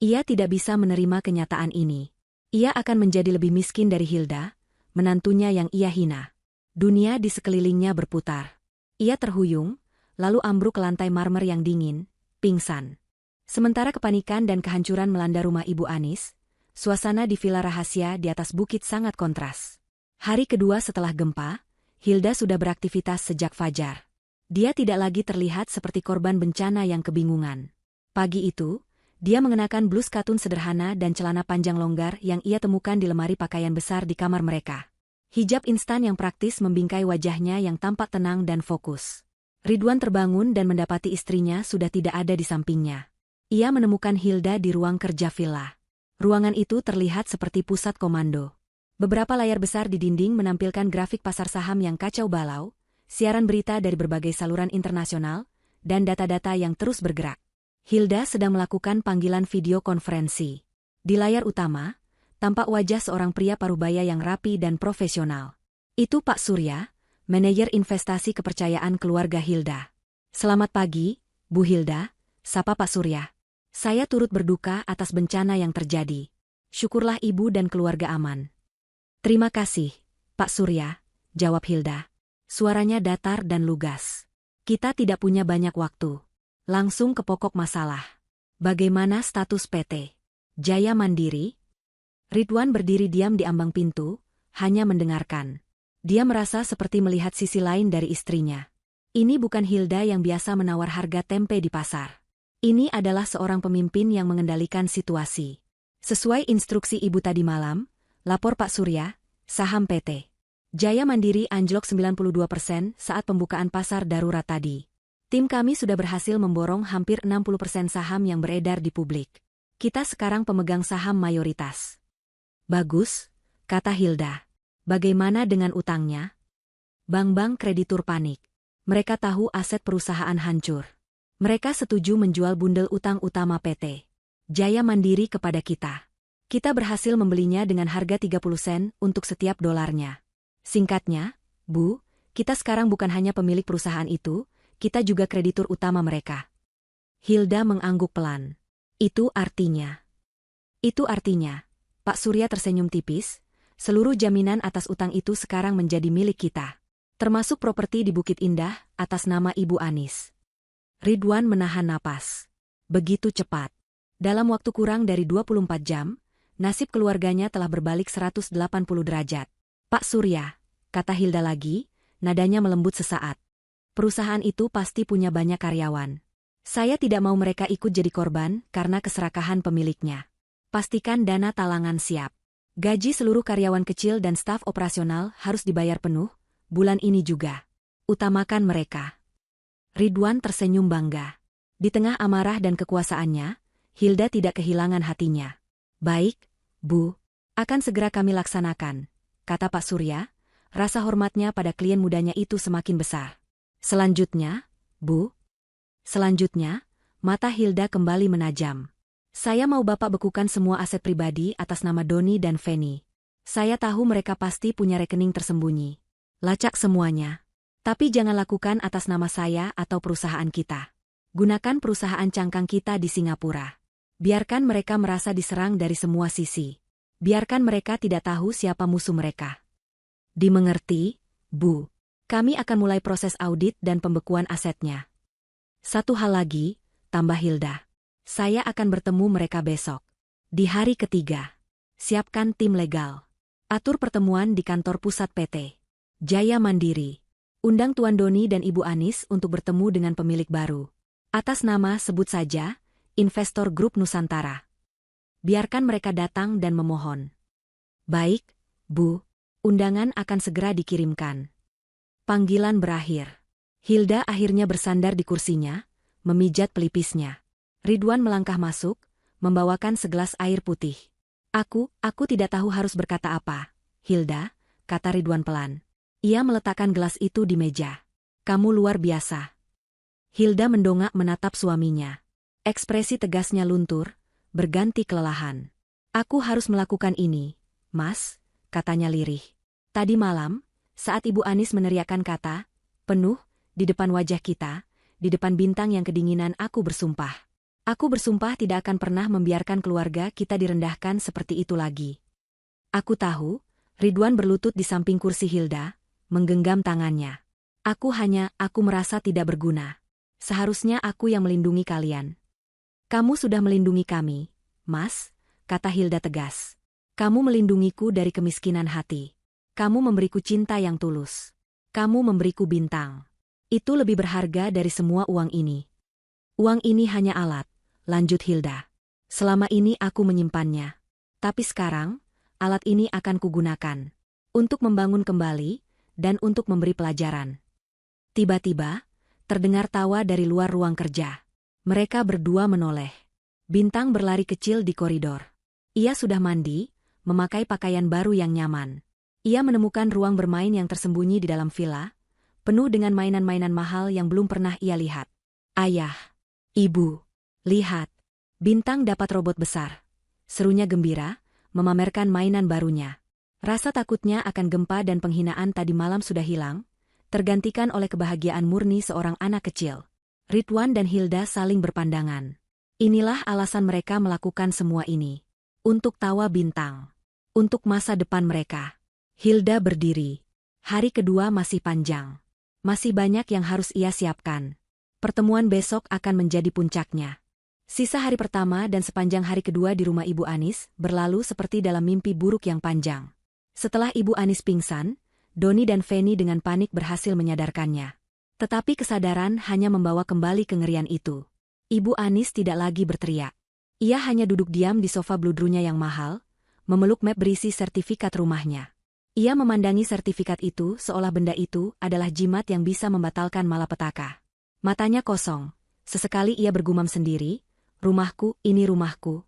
Ia tidak bisa menerima kenyataan ini. Ia akan menjadi lebih miskin dari Hilda, menantunya yang ia hina. Dunia di sekelilingnya berputar. Ia terhuyung, lalu ambruk ke lantai marmer yang dingin, pingsan. Sementara kepanikan dan kehancuran melanda rumah Ibu Anis, suasana di villa rahasia di atas bukit sangat kontras. Hari kedua setelah gempa, Hilda sudah beraktivitas sejak fajar. Dia tidak lagi terlihat seperti korban bencana yang kebingungan. Pagi itu, dia mengenakan blus katun sederhana dan celana panjang longgar yang ia temukan di lemari pakaian besar di kamar mereka. Hijab instan yang praktis membingkai wajahnya yang tampak tenang dan fokus. Ridwan terbangun dan mendapati istrinya sudah tidak ada di sampingnya. Ia menemukan Hilda di ruang kerja villa. Ruangan itu terlihat seperti pusat komando. Beberapa layar besar di dinding menampilkan grafik pasar saham yang kacau balau, siaran berita dari berbagai saluran internasional, dan data-data yang terus bergerak. Hilda sedang melakukan panggilan video konferensi. Di layar utama, tampak wajah seorang pria parubaya yang rapi dan profesional. Itu Pak Surya, manajer investasi kepercayaan keluarga Hilda. Selamat pagi, Bu Hilda, sapa Pak Surya. Saya turut berduka atas bencana yang terjadi. Syukurlah ibu dan keluarga aman. Terima kasih, Pak Surya, jawab Hilda. Suaranya datar dan lugas. Kita tidak punya banyak waktu. Langsung ke pokok masalah. Bagaimana status PT Jaya Mandiri? Ridwan berdiri diam di ambang pintu, hanya mendengarkan. Dia merasa seperti melihat sisi lain dari istrinya. Ini bukan Hilda yang biasa menawar harga tempe di pasar. Ini adalah seorang pemimpin yang mengendalikan situasi. Sesuai instruksi ibu tadi malam, lapor Pak Surya, saham PT Jaya Mandiri anjlok 92% saat pembukaan pasar darurat tadi. Tim kami sudah berhasil memborong hampir 60% saham yang beredar di publik. Kita sekarang pemegang saham mayoritas. Bagus, kata Hilda. Bagaimana dengan utangnya? Bank-bank kreditur panik. Mereka tahu aset perusahaan hancur. Mereka setuju menjual bundel utang utama PT Jaya Mandiri kepada kita. Kita berhasil membelinya dengan harga 30 sen untuk setiap dolarnya. Singkatnya, Bu, kita sekarang bukan hanya pemilik perusahaan itu, kita juga kreditur utama mereka. Hilda mengangguk pelan. Itu artinya, Pak Surya tersenyum tipis, seluruh jaminan atas utang itu sekarang menjadi milik kita. Termasuk properti di Bukit Indah atas nama Ibu Anis. Ridwan menahan napas. Begitu cepat. Dalam waktu kurang dari 24 jam, nasib keluarganya telah berbalik 180 derajat. Pak Surya, kata Hilda lagi, nadanya melembut sesaat. Perusahaan itu pasti punya banyak karyawan. Saya tidak mau mereka ikut jadi korban karena keserakahan pemiliknya. Pastikan dana talangan siap. Gaji seluruh karyawan kecil dan staf operasional harus dibayar penuh, bulan ini juga. Utamakan mereka. Ridwan tersenyum bangga. Di tengah amarah dan kekuasaannya, Hilda tidak kehilangan hatinya. Baik, Bu. Akan segera kami laksanakan, kata Pak Surya. Rasa hormatnya pada klien mudanya itu semakin besar. Selanjutnya, Bu. Selanjutnya, mata Hilda kembali menajam. Saya mau Bapak bekukan semua aset pribadi atas nama Doni dan Feni. Saya tahu mereka pasti punya rekening tersembunyi. Lacak semuanya. Tapi jangan lakukan atas nama saya atau perusahaan kita. Gunakan perusahaan cangkang kita di Singapura. Biarkan mereka merasa diserang dari semua sisi. Biarkan mereka tidak tahu siapa musuh mereka. Dimengerti, Bu. Kami akan mulai proses audit dan pembekuan asetnya. Satu hal lagi, tambah Hilda. Saya akan bertemu mereka besok. Di hari ketiga. Siapkan tim legal. Atur pertemuan di kantor pusat PT Jaya Mandiri. Undang Tuan Doni dan Ibu Anis untuk bertemu dengan pemilik baru. Atas nama sebut saja, Investor Grup Nusantara. Biarkan mereka datang dan memohon. Baik, Bu. Undangan akan segera dikirimkan. Panggilan berakhir. Hilda akhirnya bersandar di kursinya, memijat pelipisnya. Ridwan melangkah masuk, membawakan segelas air putih. Aku tidak tahu harus berkata apa. Hilda, kata Ridwan pelan. Ia meletakkan gelas itu di meja. Kamu luar biasa. Hilda mendongak menatap suaminya. Ekspresi tegasnya luntur, berganti kelelahan. Aku harus melakukan ini, Mas, katanya lirih. Tadi malam, saat Ibu Anis meneriakkan kata, penuh, di depan wajah kita, di depan bintang yang kedinginan aku bersumpah. Aku bersumpah tidak akan pernah membiarkan keluarga kita direndahkan seperti itu lagi. Aku tahu, Ridwan berlutut di samping kursi Hilda, menggenggam tangannya. Aku merasa tidak berguna. Seharusnya aku yang melindungi kalian. Kamu sudah melindungi kami, Mas, kata Hilda tegas. Kamu melindungiku dari kemiskinan hati. Kamu memberiku cinta yang tulus. Kamu memberiku bintang. Itu lebih berharga dari semua uang ini. Uang ini hanya alat, lanjut Hilda. Selama ini aku menyimpannya. Tapi sekarang, alat ini akan kugunakan. Untuk membangun kembali, dan untuk memberi pelajaran. Tiba-tiba, terdengar tawa dari luar ruang kerja. Mereka berdua menoleh. Bintang berlari kecil di koridor. Ia sudah mandi, memakai pakaian baru yang nyaman. Ia menemukan ruang bermain yang tersembunyi di dalam villa, penuh dengan mainan-mainan mahal yang belum pernah ia lihat. Ayah, ibu, lihat, Bintang dapat robot besar. Serunya gembira, memamerkan mainan barunya. Rasa takutnya akan gempa dan penghinaan tadi malam sudah hilang, tergantikan oleh kebahagiaan murni seorang anak kecil. Ridwan dan Hilda saling berpandangan. Inilah alasan mereka melakukan semua ini. Untuk tawa Bintang. Untuk masa depan mereka. Hilda berdiri. Hari kedua masih panjang. Masih banyak yang harus ia siapkan. Pertemuan besok akan menjadi puncaknya. Sisa hari pertama dan sepanjang hari kedua di rumah Ibu Anis berlalu seperti dalam mimpi buruk yang panjang. Setelah Ibu Anis pingsan, Doni dan Feni dengan panik berhasil menyadarkannya. Tetapi kesadaran hanya membawa kembali kengerian itu. Ibu Anis tidak lagi berteriak. Ia hanya duduk diam di sofa bludrunya yang mahal, memeluk map berisi sertifikat rumahnya. Ia memandangi sertifikat itu seolah benda itu adalah jimat yang bisa membatalkan malapetaka. Matanya kosong. Sesekali ia bergumam sendiri, "Rumahku, ini rumahku."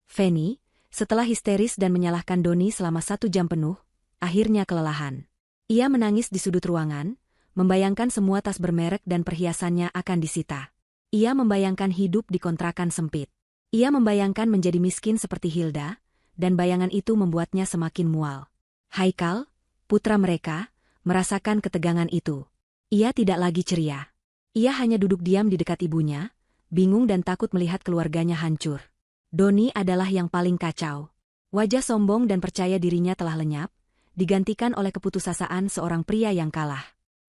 Feni, setelah histeris dan menyalahkan Doni selama 1 jam penuh, akhirnya kelelahan. Ia menangis di sudut ruangan, membayangkan semua tas bermerek dan perhiasannya akan disita. Ia membayangkan hidup di kontrakan sempit. Ia membayangkan menjadi miskin seperti Hilda, dan bayangan itu membuatnya semakin mual. Haikal, putra mereka, merasakan ketegangan itu. Ia tidak lagi ceria. Ia hanya duduk diam di dekat ibunya, bingung dan takut melihat keluarganya hancur. Doni adalah yang paling kacau. Wajah sombong dan percaya dirinya telah lenyap, digantikan oleh keputusasaan seorang pria yang kalah.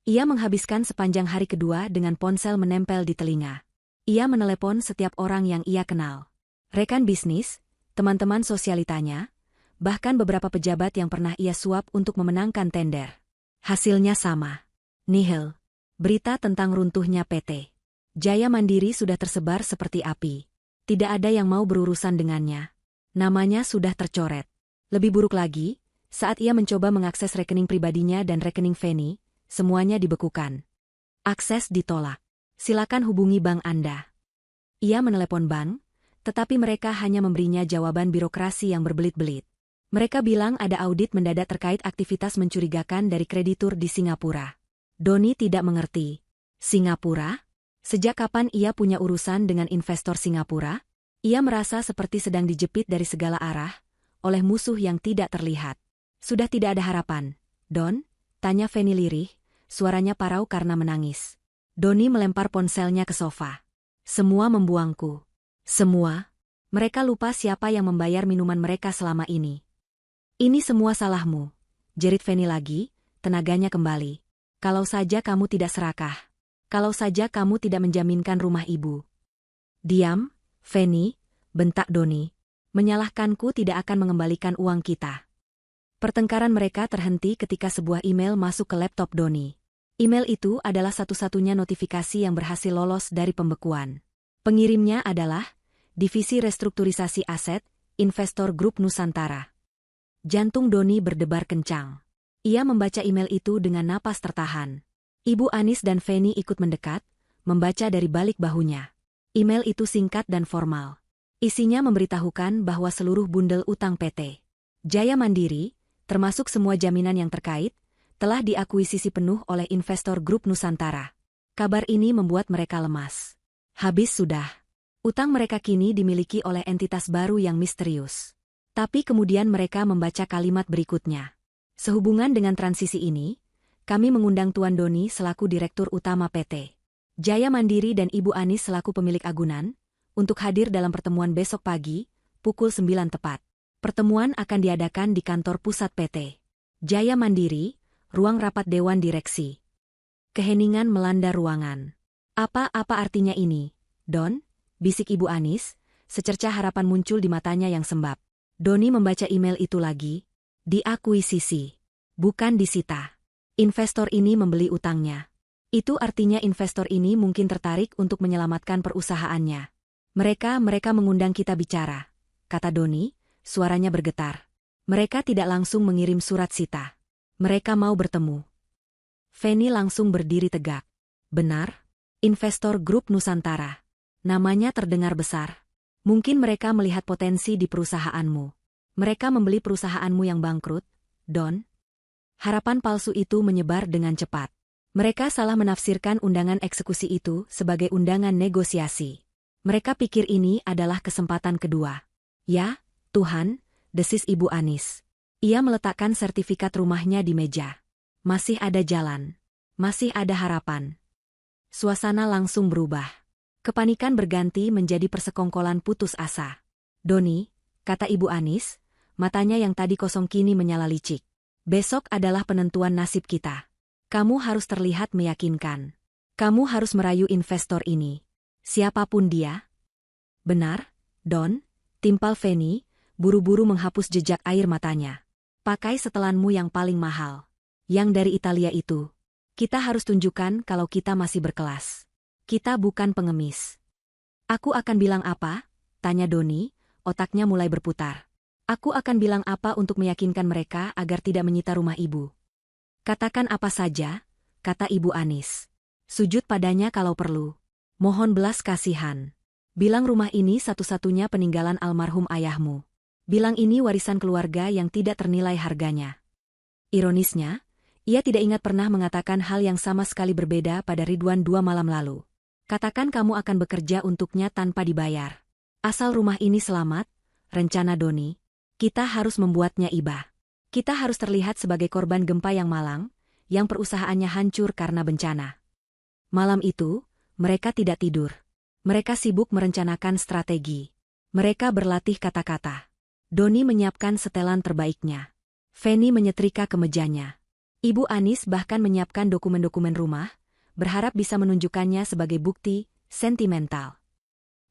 Ia menghabiskan sepanjang hari kedua dengan ponsel menempel di telinga. Ia menelepon setiap orang yang ia kenal. Rekan bisnis, teman-teman sosialitanya, bahkan beberapa pejabat yang pernah ia suap untuk memenangkan tender. Hasilnya sama. Nihil. Berita tentang runtuhnya PT Jaya Mandiri sudah tersebar seperti api. Tidak ada yang mau berurusan dengannya. Namanya sudah tercoret. Lebih buruk lagi, saat ia mencoba mengakses rekening pribadinya dan rekening Feni, semuanya dibekukan. Akses ditolak. Silakan hubungi bank Anda. Ia menelepon bank, tetapi mereka hanya memberinya jawaban birokrasi yang berbelit-belit. Mereka bilang ada audit mendadak terkait aktivitas mencurigakan dari kreditur di Singapura. Doni tidak mengerti. Singapura? Sejak kapan ia punya urusan dengan investor Singapura? Ia merasa seperti sedang dijepit dari segala arah, oleh musuh yang tidak terlihat. Sudah tidak ada harapan, Don? Tanya Feni lirih, suaranya parau karena menangis. Doni melempar ponselnya ke sofa. Semua membuangku. Semua? Mereka lupa siapa yang membayar minuman mereka selama ini. Ini semua salahmu, jerit Feni lagi, tenaganya kembali. Kalau saja kamu tidak serakah. Kalau saja kamu tidak menjaminkan rumah ibu. Diam, Feni, bentak Doni. Menyalahkanku tidak akan mengembalikan uang kita. Pertengkaran mereka terhenti ketika sebuah email masuk ke laptop Doni. Email itu adalah satu-satunya notifikasi yang berhasil lolos dari pembekuan. Pengirimnya adalah Divisi Restrukturisasi Aset, Investor Grup Nusantara. Jantung Doni berdebar kencang. Ia membaca email itu dengan napas tertahan. Ibu Anis dan Feni ikut mendekat, membaca dari balik bahunya. Email itu singkat dan formal. Isinya memberitahukan bahwa seluruh bundel utang PT Jaya Mandiri, termasuk semua jaminan yang terkait, telah diakuisisi penuh oleh investor grup Nusantara. Kabar ini membuat mereka lemas. Habis sudah. Utang mereka kini dimiliki oleh entitas baru yang misterius. Tapi kemudian mereka membaca kalimat berikutnya. Sehubungan dengan transisi ini, kami mengundang Tuan Doni selaku Direktur Utama PT Jaya Mandiri dan Ibu Anis selaku pemilik agunan, untuk hadir dalam pertemuan besok pagi, pukul 9 tepat. Pertemuan akan diadakan di kantor pusat PT Jaya Mandiri, ruang rapat Dewan Direksi. Keheningan melanda ruangan. Apa artinya ini, Don? Bisik Ibu Anis, secercah harapan muncul di matanya yang sembab. Doni membaca email itu lagi. Diakuisisi, bukan disita. Investor ini membeli utangnya. Itu artinya investor ini mungkin tertarik untuk menyelamatkan perusahaannya. Mereka mengundang kita bicara, kata Doni, suaranya bergetar. Mereka tidak langsung mengirim surat sita. Mereka mau bertemu. Feni langsung berdiri tegak. Benar? Investor Grup Nusantara. Namanya terdengar besar. Mungkin mereka melihat potensi di perusahaanmu. Mereka membeli perusahaanmu yang bangkrut, Don. Harapan palsu itu menyebar dengan cepat. Mereka salah menafsirkan undangan eksekusi itu sebagai undangan negosiasi. Mereka pikir ini adalah kesempatan kedua. Ya, Tuhan, desis Ibu Anis. Ia meletakkan sertifikat rumahnya di meja. Masih ada jalan. Masih ada harapan. Suasana langsung berubah. Kepanikan berganti menjadi persekongkolan putus asa. Doni, kata Ibu Anis, matanya yang tadi kosong kini menyala licik. Besok adalah penentuan nasib kita. Kamu harus terlihat meyakinkan. Kamu harus merayu investor ini. Siapapun dia. Benar, Don, timpal Fanny, buru-buru menghapus jejak air matanya. Pakai setelanmu yang paling mahal. Yang dari Italia itu. Kita harus tunjukkan kalau kita masih berkelas. Kita bukan pengemis. Aku akan bilang apa? Tanya Doni, otaknya mulai berputar. Aku akan bilang apa untuk meyakinkan mereka agar tidak menyita rumah ibu. Katakan apa saja, kata Ibu Anis. Sujud padanya kalau perlu. Mohon belas kasihan. Bilang rumah ini satu-satunya peninggalan almarhum ayahmu. Bilang ini warisan keluarga yang tidak ternilai harganya. Ironisnya, ia tidak ingat pernah mengatakan hal yang sama sekali berbeda pada Ridwan 2 malam lalu. Katakan kamu akan bekerja untuknya tanpa dibayar. Asal rumah ini selamat, rencana Doni, kita harus membuatnya iba. Kita harus terlihat sebagai korban gempa yang malang, yang perusahaannya hancur karena bencana. Malam itu, mereka tidak tidur. Mereka sibuk merencanakan strategi. Mereka berlatih kata-kata. Doni menyiapkan setelan terbaiknya. Fanny menyetrika kemejanya. Ibu Anis bahkan menyiapkan dokumen-dokumen rumah, berharap bisa menunjukkannya sebagai bukti sentimental.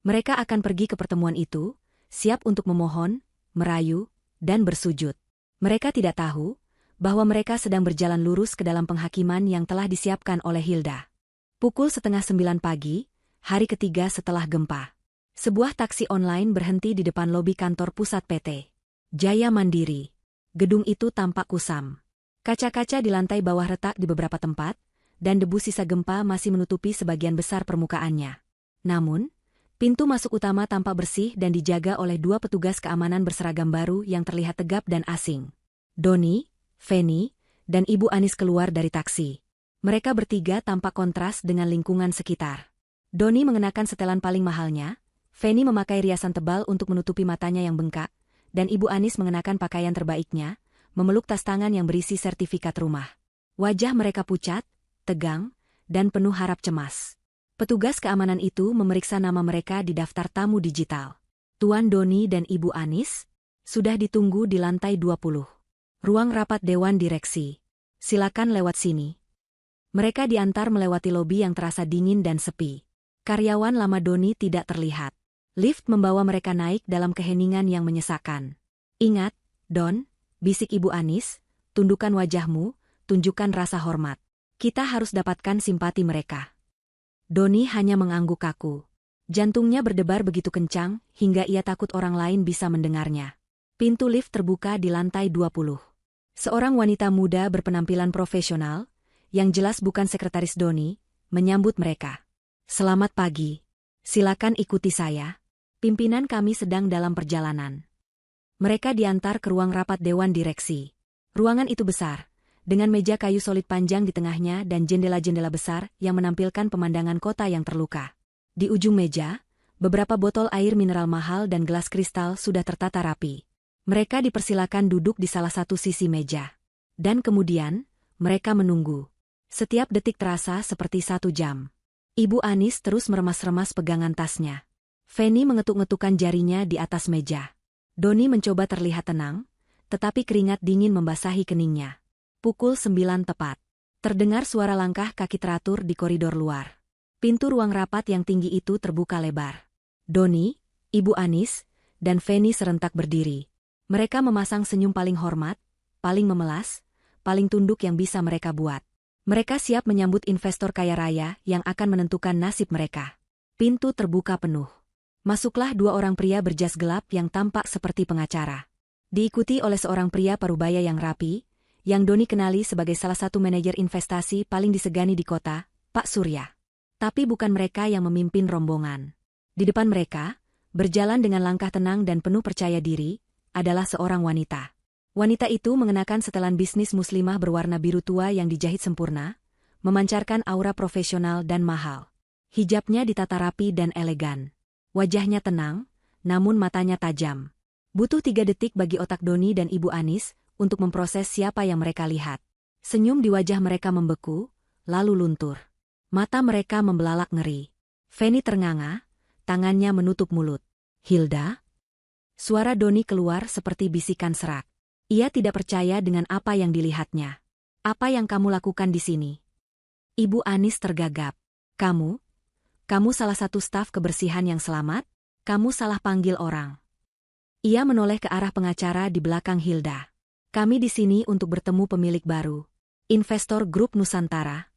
Mereka akan pergi ke pertemuan itu, siap untuk memohon, merayu, dan bersujud. Mereka tidak tahu bahwa mereka sedang berjalan lurus ke dalam penghakiman yang telah disiapkan oleh Hilda. Pukul 8:30 pagi, hari ketiga setelah gempa. Sebuah taksi online berhenti di depan lobi kantor pusat PT Jaya Mandiri. Gedung itu tampak kusam. Kaca-kaca di lantai bawah retak di beberapa tempat, dan debu sisa gempa masih menutupi sebagian besar permukaannya. Namun, pintu masuk utama tampak bersih dan dijaga oleh 2 petugas keamanan berseragam baru yang terlihat tegap dan asing. Doni, Fanny, dan Ibu Anis keluar dari taksi. Mereka bertiga tampak kontras dengan lingkungan sekitar. Doni mengenakan setelan paling mahalnya, Fanny memakai riasan tebal untuk menutupi matanya yang bengkak, dan Ibu Anis mengenakan pakaian terbaiknya, memeluk tas tangan yang berisi sertifikat rumah. Wajah mereka pucat, tegang, dan penuh harap cemas. Petugas keamanan itu memeriksa nama mereka di daftar tamu digital. Tuan Doni dan Ibu Anis sudah ditunggu di lantai 20. Ruang rapat Dewan Direksi. Silakan lewat sini. Mereka diantar melewati lobi yang terasa dingin dan sepi. Karyawan lama Doni tidak terlihat. Lift membawa mereka naik dalam keheningan yang menyesakan. Ingat, Don, bisik Ibu Anis, tundukkan wajahmu, tunjukkan rasa hormat. Kita harus dapatkan simpati mereka. Doni hanya mengangguk kaku. Jantungnya berdebar begitu kencang, hingga ia takut orang lain bisa mendengarnya. Pintu lift terbuka di lantai 20. Seorang wanita muda berpenampilan profesional, yang jelas bukan sekretaris Doni, menyambut mereka. Selamat pagi. Silakan ikuti saya. Pimpinan kami sedang dalam perjalanan. Mereka diantar ke ruang rapat Dewan Direksi. Ruangan itu besar, dengan meja kayu solid panjang di tengahnya dan jendela-jendela besar yang menampilkan pemandangan kota yang terluka. Di ujung meja, beberapa botol air mineral mahal dan gelas kristal sudah tertata rapi. Mereka dipersilakan duduk di salah satu sisi meja. Dan kemudian, mereka menunggu. Setiap detik terasa seperti 1 jam. Ibu Anis terus meremas-remas pegangan tasnya. Fanny mengetuk-ngetukkan jarinya di atas meja. Doni mencoba terlihat tenang, tetapi keringat dingin membasahi keningnya. Pukul 9 tepat. Terdengar suara langkah kaki teratur di koridor luar. Pintu ruang rapat yang tinggi itu terbuka lebar. Doni, Ibu Anis, dan Fanny serentak berdiri. Mereka memasang senyum paling hormat, paling memelas, paling tunduk yang bisa mereka buat. Mereka siap menyambut investor kaya raya yang akan menentukan nasib mereka. Pintu terbuka penuh. Masuklah 2 orang pria berjas gelap yang tampak seperti pengacara. Diikuti oleh seorang pria parubaya yang rapi, yang Doni kenali sebagai salah satu manajer investasi paling disegani di kota, Pak Surya. Tapi bukan mereka yang memimpin rombongan. Di depan mereka, berjalan dengan langkah tenang dan penuh percaya diri, adalah seorang wanita. Wanita itu mengenakan setelan bisnis muslimah berwarna biru tua yang dijahit sempurna, memancarkan aura profesional dan mahal. Hijabnya ditata rapi dan elegan. Wajahnya tenang, namun matanya tajam. Butuh 3 detik bagi otak Doni dan Ibu Anis untuk memproses siapa yang mereka lihat. Senyum di wajah mereka membeku, lalu luntur. Mata mereka membelalak ngeri. Feni ternganga, tangannya menutup mulut. Hilda? Suara Doni keluar seperti bisikan serak. Ia tidak percaya dengan apa yang dilihatnya. Apa yang kamu lakukan di sini? Ibu Anis tergagap. Kamu salah satu staf kebersihan yang selamat? Kamu salah panggil orang. Ia menoleh ke arah pengacara di belakang Hilda. Kami di sini untuk bertemu pemilik baru. Investor Grup Nusantara.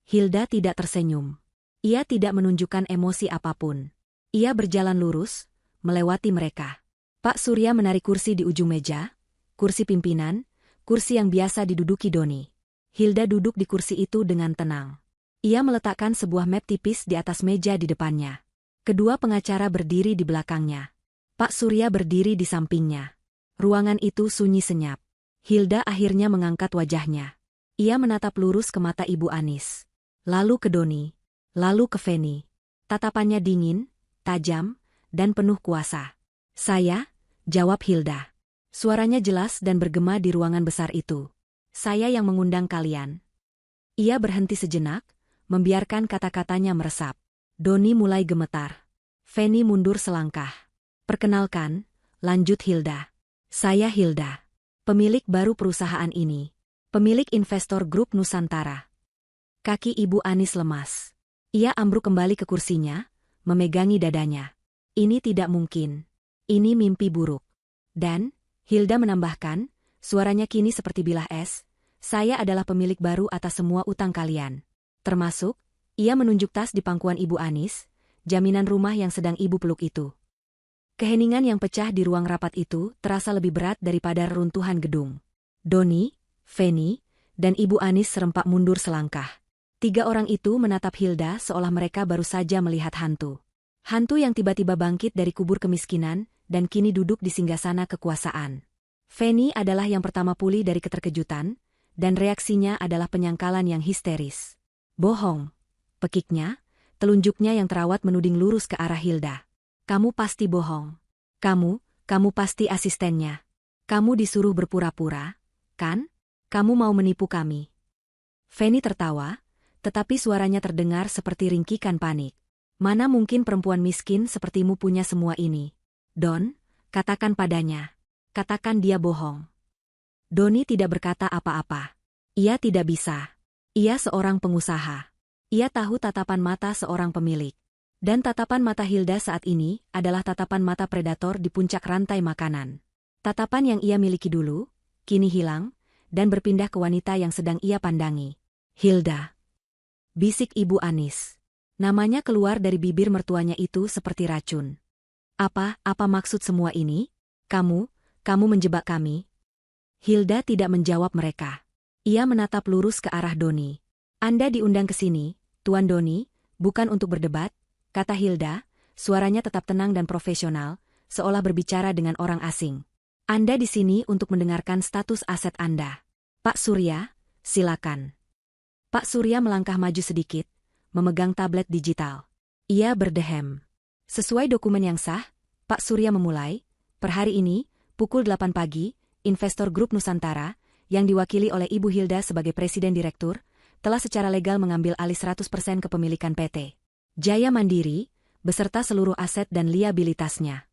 Hilda tidak tersenyum. Ia tidak menunjukkan emosi apapun. Ia berjalan lurus, melewati mereka. Pak Surya menarik kursi di ujung meja, kursi pimpinan, kursi yang biasa diduduki Doni. Hilda duduk di kursi itu dengan tenang. Ia meletakkan sebuah map tipis di atas meja di depannya. Kedua pengacara berdiri di belakangnya. Pak Surya berdiri di sampingnya. Ruangan itu sunyi senyap. Hilda akhirnya mengangkat wajahnya. Ia menatap lurus ke mata Ibu Anis. Lalu ke Doni. Lalu ke Feni. Tatapannya dingin, tajam, dan penuh kuasa. Saya, jawab Hilda. Suaranya jelas dan bergema di ruangan besar itu. Saya yang mengundang kalian. Ia berhenti sejenak, membiarkan kata-katanya meresap. Doni mulai gemetar. Feni mundur selangkah. Perkenalkan, lanjut Hilda. Saya Hilda. Pemilik baru perusahaan ini. Pemilik investor Grup Nusantara. Kaki Ibu Anis lemas. Ia ambruk kembali ke kursinya, memegangi dadanya. Ini tidak mungkin. Ini mimpi buruk. Dan, Hilda menambahkan, suaranya kini seperti bilah es, saya adalah pemilik baru atas semua utang kalian. Termasuk, ia menunjuk tas di pangkuan Ibu Anis, jaminan rumah yang sedang ibu peluk itu. Keheningan yang pecah di ruang rapat itu terasa lebih berat daripada reruntuhan gedung. Doni, Feni, dan Ibu Anis serempak mundur selangkah. 3 orang itu menatap Hilda seolah mereka baru saja melihat hantu. Hantu yang tiba-tiba bangkit dari kubur kemiskinan dan kini duduk di singgasana kekuasaan. Feni adalah yang pertama pulih dari keterkejutan, dan reaksinya adalah penyangkalan yang histeris. Bohong. Pekiknya, telunjuknya yang terawat menuding lurus ke arah Hilda. Kamu pasti bohong. Kamu pasti asistennya. Kamu disuruh berpura-pura, kan? Kamu mau menipu kami. Feni tertawa, tetapi suaranya terdengar seperti ringkikan panik. Mana mungkin perempuan miskin sepertimu punya semua ini? Don, katakan padanya. Katakan dia bohong. Doni tidak berkata apa-apa. Ia tidak bisa. Ia seorang pengusaha. Ia tahu tatapan mata seorang pemilik. Dan tatapan mata Hilda saat ini adalah tatapan mata predator di puncak rantai makanan. Tatapan yang ia miliki dulu, kini hilang, dan berpindah ke wanita yang sedang ia pandangi. Hilda. Bisik Ibu Anis. Namanya keluar dari bibir mertuanya itu seperti racun. Apa maksud semua ini? Kamu menjebak kami? Hilda tidak menjawab mereka. Ia menatap lurus ke arah Doni. Anda diundang ke sini, Tuan Doni, bukan untuk berdebat, kata Hilda, suaranya tetap tenang dan profesional, seolah berbicara dengan orang asing. Anda di sini untuk mendengarkan status aset Anda. Pak Surya, silakan. Pak Surya melangkah maju sedikit, memegang tablet digital. Ia berdehem. Sesuai dokumen yang sah, Pak Surya memulai, per hari ini, pukul 8 pagi, investor Grup Nusantara, yang diwakili oleh Ibu Hilda sebagai Presiden Direktur, telah secara legal mengambil alih 100% kepemilikan PT Jaya Mandiri, beserta seluruh aset dan liabilitasnya.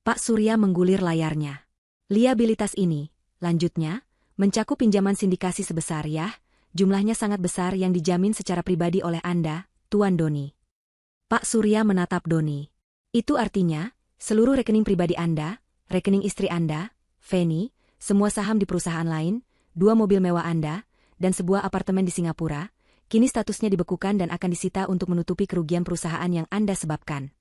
Pak Surya menggulir layarnya. Liabilitas ini, lanjutnya, mencakup pinjaman sindikasi sebesar jumlahnya sangat besar yang dijamin secara pribadi oleh Anda, Tuan Doni. Pak Surya menatap Doni. Itu artinya, seluruh rekening pribadi Anda, rekening istri Anda, Feni, semua saham di perusahaan lain, 2 mobil mewah Anda, dan sebuah apartemen di Singapura, kini statusnya dibekukan dan akan disita untuk menutupi kerugian perusahaan yang Anda sebabkan.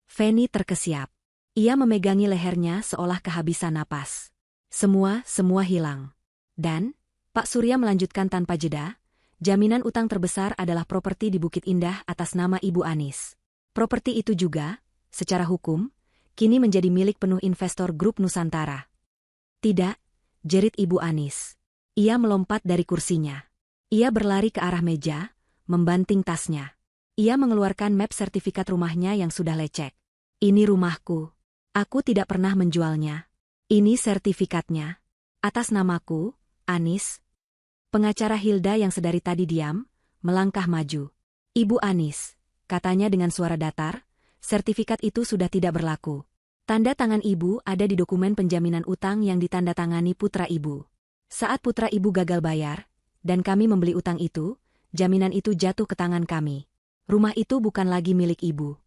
Feni terkesiap. Ia memegangi lehernya seolah kehabisan napas. Semua hilang. Dan, Pak Surya melanjutkan tanpa jeda, jaminan utang terbesar adalah properti di Bukit Indah atas nama Ibu Anis. Properti itu juga, secara hukum, kini menjadi milik penuh investor grup Nusantara. Tidak, jerit Ibu Anis. Ia melompat dari kursinya. Ia berlari ke arah meja, membanting tasnya. Ia mengeluarkan map sertifikat rumahnya yang sudah lecek. Ini rumahku. Aku tidak pernah menjualnya. Ini sertifikatnya. Atas namaku, Anis. Pengacara Hilda yang sedari tadi diam, melangkah maju. Ibu Anis, katanya dengan suara datar, sertifikat itu sudah tidak berlaku. Tanda tangan ibu ada di dokumen penjaminan utang yang ditandatangani putra ibu. Saat putra ibu gagal bayar, dan kami membeli utang itu, jaminan itu jatuh ke tangan kami. Rumah itu bukan lagi milik ibu.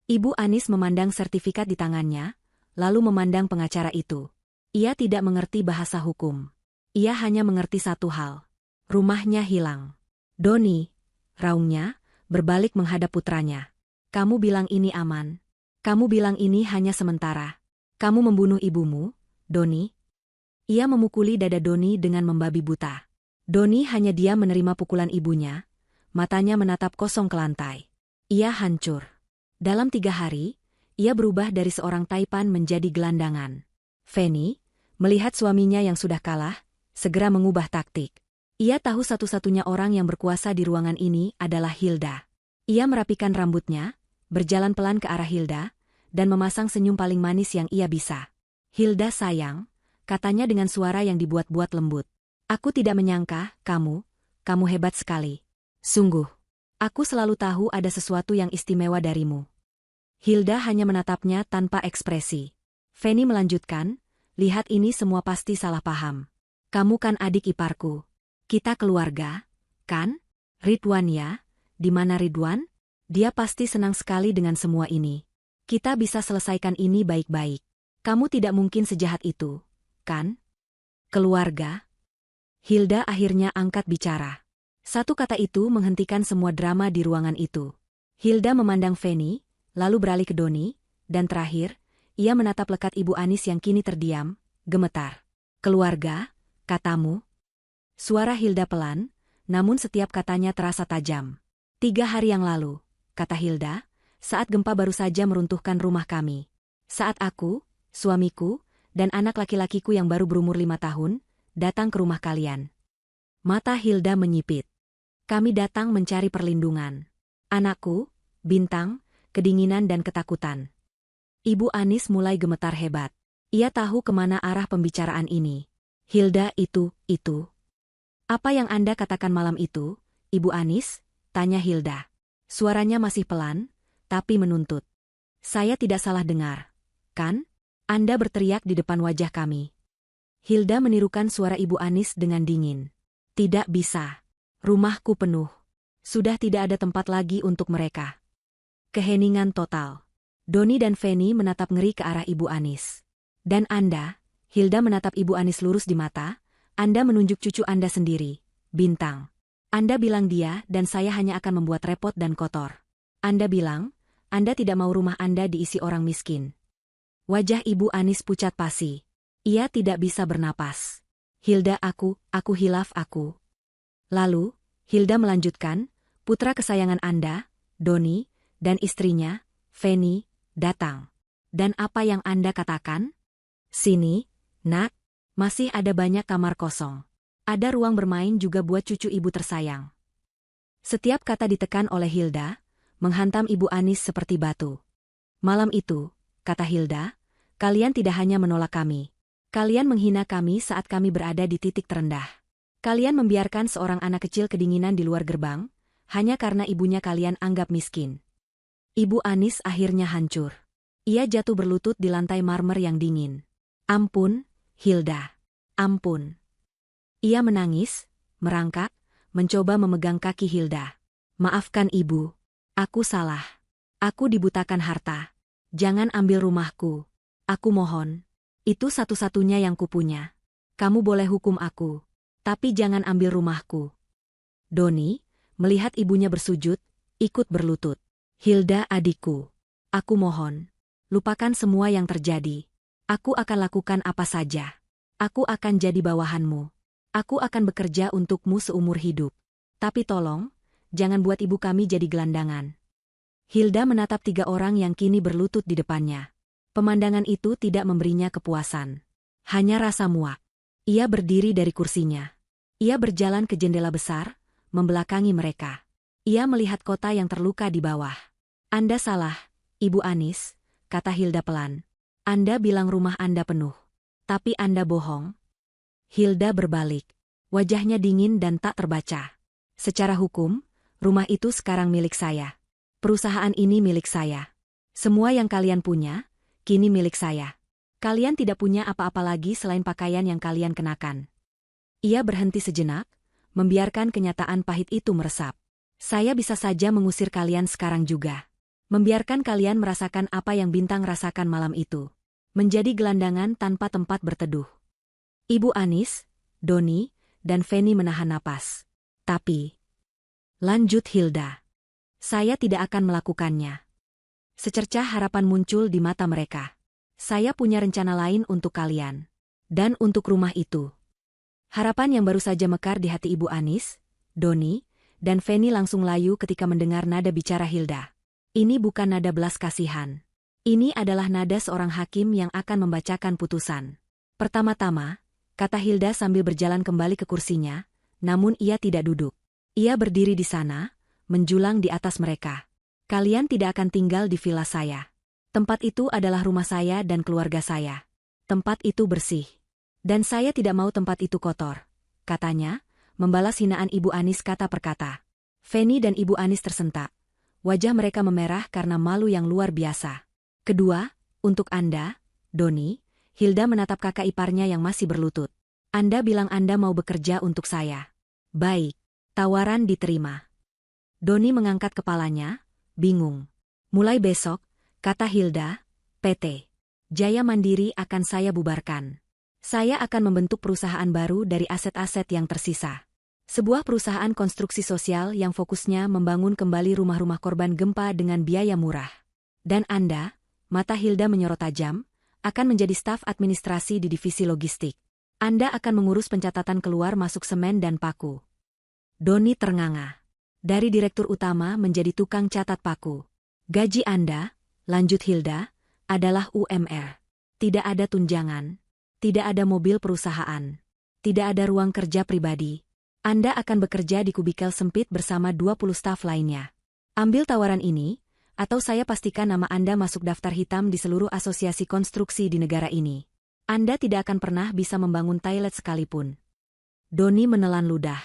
Ibu Anis memandang sertifikat di tangannya, lalu memandang pengacara itu. Ia tidak mengerti bahasa hukum. Ia hanya mengerti satu hal. Rumahnya hilang. Doni, raungnya, berbalik menghadap putranya. Kamu bilang ini aman. Kamu bilang ini hanya sementara. Kamu membunuh ibumu, Doni. Ia memukuli dada Doni dengan membabi buta. Doni hanya diam menerima pukulan ibunya. Matanya menatap kosong ke lantai. Ia hancur. Dalam 3 hari, ia berubah dari seorang taipan menjadi gelandangan. Feni, melihat suaminya yang sudah kalah, segera mengubah taktik. Ia tahu satu-satunya orang yang berkuasa di ruangan ini adalah Hilda. Ia merapikan rambutnya, berjalan pelan ke arah Hilda, dan memasang senyum paling manis yang ia bisa. Hilda sayang, katanya dengan suara yang dibuat-buat lembut. Aku tidak menyangka, kamu hebat sekali. Sungguh, aku selalu tahu ada sesuatu yang istimewa darimu. Hilda hanya menatapnya tanpa ekspresi. Feni melanjutkan, lihat ini semua pasti salah paham. Kamu kan adik iparku. Kita keluarga, kan? Ridwan ya, di mana Ridwan? Dia pasti senang sekali dengan semua ini. Kita bisa selesaikan ini baik-baik. Kamu tidak mungkin sejahat itu, kan? Keluarga? Hilda akhirnya angkat bicara. Satu kata itu menghentikan semua drama di ruangan itu. Hilda memandang Feni, lalu beralih ke Doni, dan terakhir, ia menatap lekat Ibu Anis yang kini terdiam, gemetar. Keluarga, katamu? Suara Hilda pelan, namun setiap katanya terasa tajam. 3 hari yang lalu, kata Hilda, saat gempa baru saja meruntuhkan rumah kami. Saat aku, suamiku, dan anak laki-lakiku yang baru berumur 5 tahun, datang ke rumah kalian. Mata Hilda menyipit. Kami datang mencari perlindungan. Anakku, Bintang, kedinginan dan ketakutan. Ibu Anis mulai gemetar hebat. Ia tahu kemana arah pembicaraan ini. Hilda itu. Apa yang Anda katakan malam itu, Ibu Anis? Tanya Hilda. Suaranya masih pelan, tapi menuntut. Saya tidak salah dengar, kan? Anda berteriak di depan wajah kami. Hilda menirukan suara Ibu Anis dengan dingin. Tidak bisa. Rumahku penuh. Sudah tidak ada tempat lagi untuk mereka. Keheningan total. Doni dan Feni menatap ngeri ke arah Ibu Anis. Dan Anda, Hilda menatap Ibu Anis lurus di mata, Anda menunjuk cucu Anda sendiri, Bintang. Anda bilang dia dan saya hanya akan membuat repot dan kotor. Anda bilang, Anda tidak mau rumah Anda diisi orang miskin. Wajah Ibu Anis pucat pasi. Ia tidak bisa bernapas. Hilda aku hilaf aku. Lalu, Hilda melanjutkan, putra kesayangan Anda, Doni, dan istrinya, Feni, datang. Dan apa yang Anda katakan? Sini, nak, masih ada banyak kamar kosong. Ada ruang bermain juga buat cucu ibu tersayang. Setiap kata ditekan oleh Hilda, menghantam Ibu Anis seperti batu. Malam itu, kata Hilda, kalian tidak hanya menolak kami. Kalian menghina kami saat kami berada di titik terendah. Kalian membiarkan seorang anak kecil kedinginan di luar gerbang, hanya karena ibunya kalian anggap miskin. Ibu Anis akhirnya hancur. Ia jatuh berlutut di lantai marmer yang dingin. Ampun, Hilda. Ampun. Ia menangis, merangkak, mencoba memegang kaki Hilda. Maafkan ibu. Aku salah. Aku dibutakan harta. Jangan ambil rumahku. Aku mohon. Itu satu-satunya yang kupunya. Kamu boleh hukum aku. Tapi jangan ambil rumahku. Doni, melihat ibunya bersujud, ikut berlutut. Hilda adikku. Aku mohon. Lupakan semua yang terjadi. Aku akan lakukan apa saja. Aku akan jadi bawahanmu. Aku akan bekerja untukmu seumur hidup. Tapi tolong, jangan buat ibu kami jadi gelandangan. Hilda menatap 3 orang yang kini berlutut di depannya. Pemandangan itu tidak memberinya kepuasan. Hanya rasa muak. Ia berdiri dari kursinya. Ia berjalan ke jendela besar, membelakangi mereka. Ia melihat kota yang terluka di bawah. Anda salah, Ibu Anis, kata Hilda pelan. Anda bilang rumah Anda penuh. Tapi Anda bohong. Hilda berbalik. Wajahnya dingin dan tak terbaca. Secara hukum, rumah itu sekarang milik saya. Perusahaan ini milik saya. Semua yang kalian punya, kini milik saya. Kalian tidak punya apa-apa lagi selain pakaian yang kalian kenakan. Ia berhenti sejenak, membiarkan kenyataan pahit itu meresap. Saya bisa saja mengusir kalian sekarang juga. Membiarkan kalian merasakan apa yang Bintang rasakan malam itu. Menjadi gelandangan tanpa tempat berteduh. Ibu Anis, Doni, dan Feni menahan napas. Tapi, lanjut Hilda, saya tidak akan melakukannya. Secercah harapan muncul di mata mereka. Saya punya rencana lain untuk kalian. Dan untuk rumah itu. Harapan yang baru saja mekar di hati Ibu Anis, Doni, dan Feni langsung layu ketika mendengar nada bicara Hilda. Ini bukan nada belas kasihan. Ini adalah nada seorang hakim yang akan membacakan putusan. Pertama-tama, kata Hilda sambil berjalan kembali ke kursinya, namun ia tidak duduk. Ia berdiri di sana, menjulang di atas mereka. Kalian tidak akan tinggal di villa saya. Tempat itu adalah rumah saya dan keluarga saya. Tempat itu bersih. Dan saya tidak mau tempat itu kotor, katanya, membalas hinaan Ibu Anis kata per kata. Feni dan Ibu Anis tersentak. Wajah mereka memerah karena malu yang luar biasa. Kedua, untuk Anda, Doni, Hilda menatap kakak iparnya yang masih berlutut. Anda bilang Anda mau bekerja untuk saya. Baik, tawaran diterima. Doni mengangkat kepalanya, bingung. Mulai besok, kata Hilda, PT Jaya Mandiri akan saya bubarkan. Saya akan membentuk perusahaan baru dari aset-aset yang tersisa. Sebuah perusahaan konstruksi sosial yang fokusnya membangun kembali rumah-rumah korban gempa dengan biaya murah. Dan Anda, mata Hilda menyorot tajam, akan menjadi staf administrasi di divisi logistik. Anda akan mengurus pencatatan keluar masuk semen dan paku. Doni ternganga. Dari direktur utama menjadi tukang catat paku. Gaji Anda, lanjut Hilda, adalah UMR. Tidak ada tunjangan. Tidak ada mobil perusahaan. Tidak ada ruang kerja pribadi. Anda akan bekerja di kubikel sempit bersama 20 staf lainnya. Ambil tawaran ini, atau saya pastikan nama Anda masuk daftar hitam di seluruh asosiasi konstruksi di negara ini. Anda tidak akan pernah bisa membangun toilet sekalipun. Doni menelan ludah.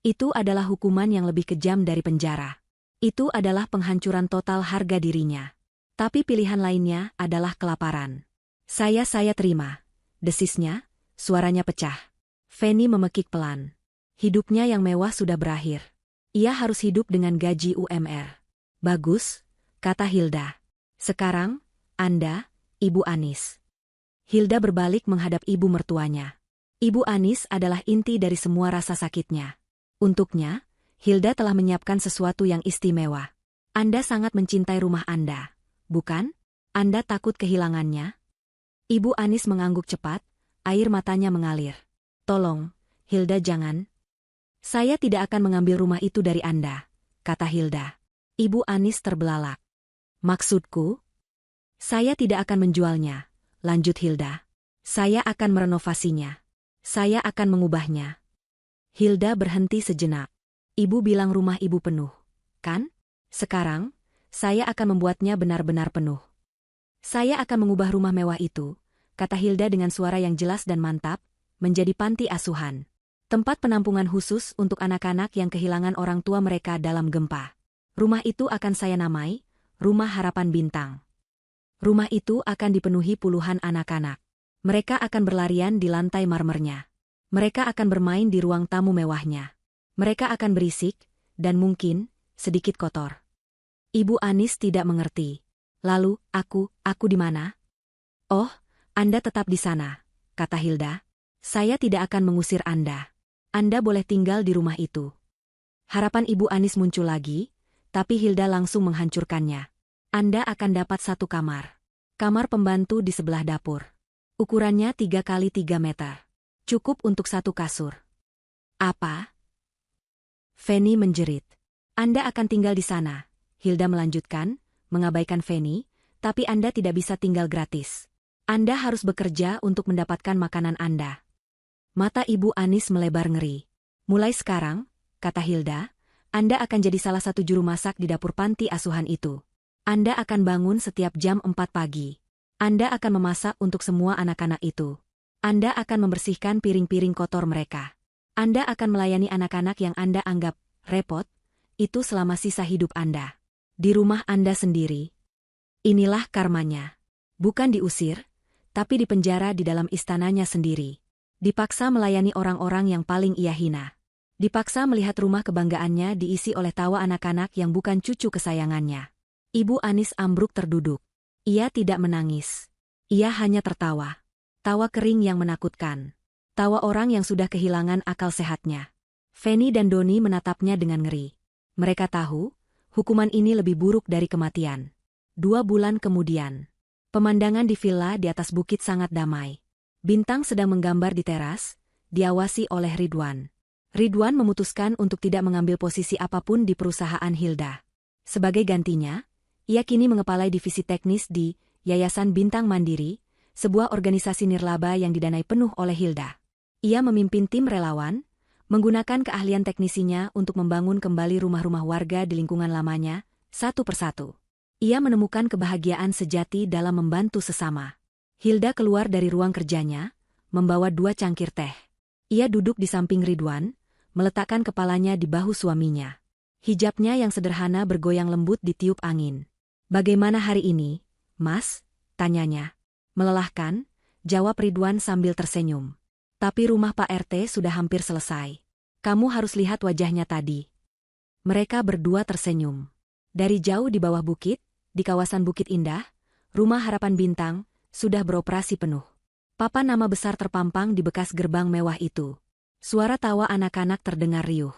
Itu adalah hukuman yang lebih kejam dari penjara. Itu adalah penghancuran total harga dirinya. Tapi pilihan lainnya adalah kelaparan. Saya terima. Desisnya, suaranya pecah. Feni memekik pelan. Hidupnya yang mewah sudah berakhir. Ia harus hidup dengan gaji UMR. Bagus, kata Hilda. Sekarang, Anda, Ibu Anis. Hilda berbalik menghadap ibu mertuanya. Ibu Anis adalah inti dari semua rasa sakitnya. Untuknya, Hilda telah menyiapkan sesuatu yang istimewa. Anda sangat mencintai rumah Anda, bukan? Anda takut kehilangannya? Ibu Anis mengangguk cepat, air matanya mengalir. Tolong, Hilda jangan. Saya tidak akan mengambil rumah itu dari Anda, kata Hilda. Ibu Anis terbelalak. Maksudku? Saya tidak akan menjualnya, lanjut Hilda. Saya akan merenovasinya. Saya akan mengubahnya. Hilda berhenti sejenak. Ibu bilang rumah ibu penuh, kan? Sekarang, saya akan membuatnya benar-benar penuh. Saya akan mengubah rumah mewah itu, kata Hilda dengan suara yang jelas dan mantap, menjadi panti asuhan. Tempat penampungan khusus untuk anak-anak yang kehilangan orang tua mereka dalam gempa. Rumah itu akan saya namai, Rumah Harapan Bintang. Rumah itu akan dipenuhi puluhan anak-anak. Mereka akan berlarian di lantai marmernya. Mereka akan bermain di ruang tamu mewahnya. Mereka akan berisik, dan mungkin, sedikit kotor. Ibu Anis tidak mengerti. Lalu, aku di mana? Oh, Anda tetap di sana, kata Hilda. Saya tidak akan mengusir Anda. Anda boleh tinggal di rumah itu. Harapan Ibu Anis muncul lagi, tapi Hilda langsung menghancurkannya. Anda akan dapat satu kamar. Kamar pembantu di sebelah dapur. Ukurannya 3 kali 3 meter. Cukup untuk satu kasur. Apa? Feni menjerit. Anda akan tinggal di sana, Hilda melanjutkan, mengabaikan Feni, Tapi Anda tidak bisa tinggal gratis. Anda harus bekerja untuk mendapatkan makanan Anda. Mata Ibu Anis melebar ngeri. Mulai sekarang, kata Hilda, Anda akan jadi salah satu juru masak di dapur panti asuhan itu. Anda akan bangun setiap jam 4 pagi. Anda akan memasak untuk semua anak-anak itu. Anda akan membersihkan piring-piring kotor mereka. Anda akan melayani anak-anak yang Anda anggap repot, itu selama sisa hidup Anda. Di rumah Anda sendiri. Inilah karmanya. Bukan diusir, tapi dipenjara di dalam istananya sendiri. Dipaksa melayani orang-orang yang paling ia hina. Dipaksa melihat rumah kebanggaannya diisi oleh tawa anak-anak yang bukan cucu kesayangannya. Ibu Anis ambruk terduduk. Ia tidak menangis. Ia hanya tertawa. Tawa kering yang menakutkan. Tawa orang yang sudah kehilangan akal sehatnya. Fanny dan Doni menatapnya dengan ngeri. Mereka tahu, hukuman ini lebih buruk dari kematian. 2 bulan kemudian. Pemandangan di villa di atas bukit sangat damai. Bintang sedang menggambar di teras, diawasi oleh Ridwan. Ridwan memutuskan untuk tidak mengambil posisi apapun di perusahaan Hilda. Sebagai gantinya, ia kini mengepalai divisi teknis di Yayasan Bintang Mandiri, sebuah organisasi nirlaba yang didanai penuh oleh Hilda. Ia memimpin tim relawan, menggunakan keahlian teknisinya untuk membangun kembali rumah-rumah warga di lingkungan lamanya, satu persatu. Ia menemukan kebahagiaan sejati dalam membantu sesama. Hilda keluar dari ruang kerjanya, membawa 2 cangkir teh. Ia duduk di samping Ridwan, meletakkan kepalanya di bahu suaminya. Hijabnya yang sederhana bergoyang lembut ditiup angin. "Bagaimana hari ini, Mas?" tanyanya. "Melelahkan," jawab Ridwan sambil tersenyum. "Tapi rumah Pak RT sudah hampir selesai. Kamu harus lihat wajahnya tadi." Mereka berdua tersenyum. Dari jauh di bawah bukit, di kawasan Bukit Indah, rumah Harapan Bintang sudah beroperasi penuh. Papan nama besar terpampang di bekas gerbang mewah itu. Suara tawa anak-anak terdengar riuh.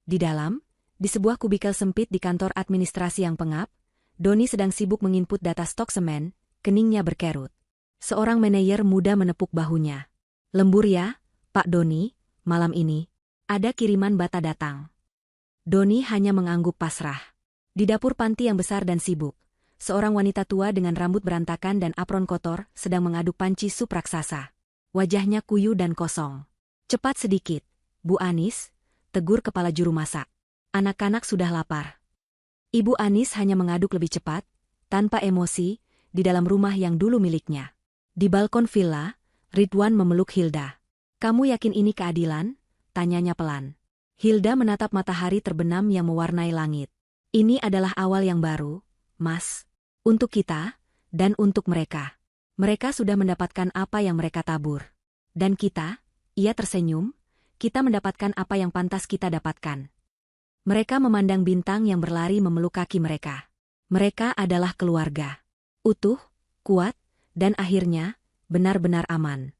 Di dalam, di sebuah kubikel sempit di kantor administrasi yang pengap, Doni sedang sibuk menginput data stok semen, keningnya berkerut. Seorang manajer muda menepuk bahunya. "Lembur ya, Pak Doni, malam ini ada kiriman bata datang." Doni hanya mengangguk pasrah. Di dapur panti yang besar dan sibuk, seorang wanita tua dengan rambut berantakan dan apron kotor sedang mengaduk panci sup raksasa. Wajahnya kuyu dan kosong. "Cepat sedikit, Bu Anis," tegur kepala juru masak. "Anak-anak sudah lapar." Ibu Anis hanya mengaduk lebih cepat, tanpa emosi, di dalam rumah yang dulu miliknya. Di balkon villa, Ridwan memeluk Hilda. "Kamu yakin ini keadilan?" tanyanya pelan. Hilda menatap matahari terbenam yang mewarnai langit. "Ini adalah awal yang baru, Mas. Untuk kita, dan untuk mereka. Mereka sudah mendapatkan apa yang mereka tabur. Dan kita," ia tersenyum, "kita mendapatkan apa yang pantas kita dapatkan." Mereka memandang Bintang yang berlari memeluk kaki mereka. Mereka adalah keluarga. Utuh, kuat, dan akhirnya, benar-benar aman.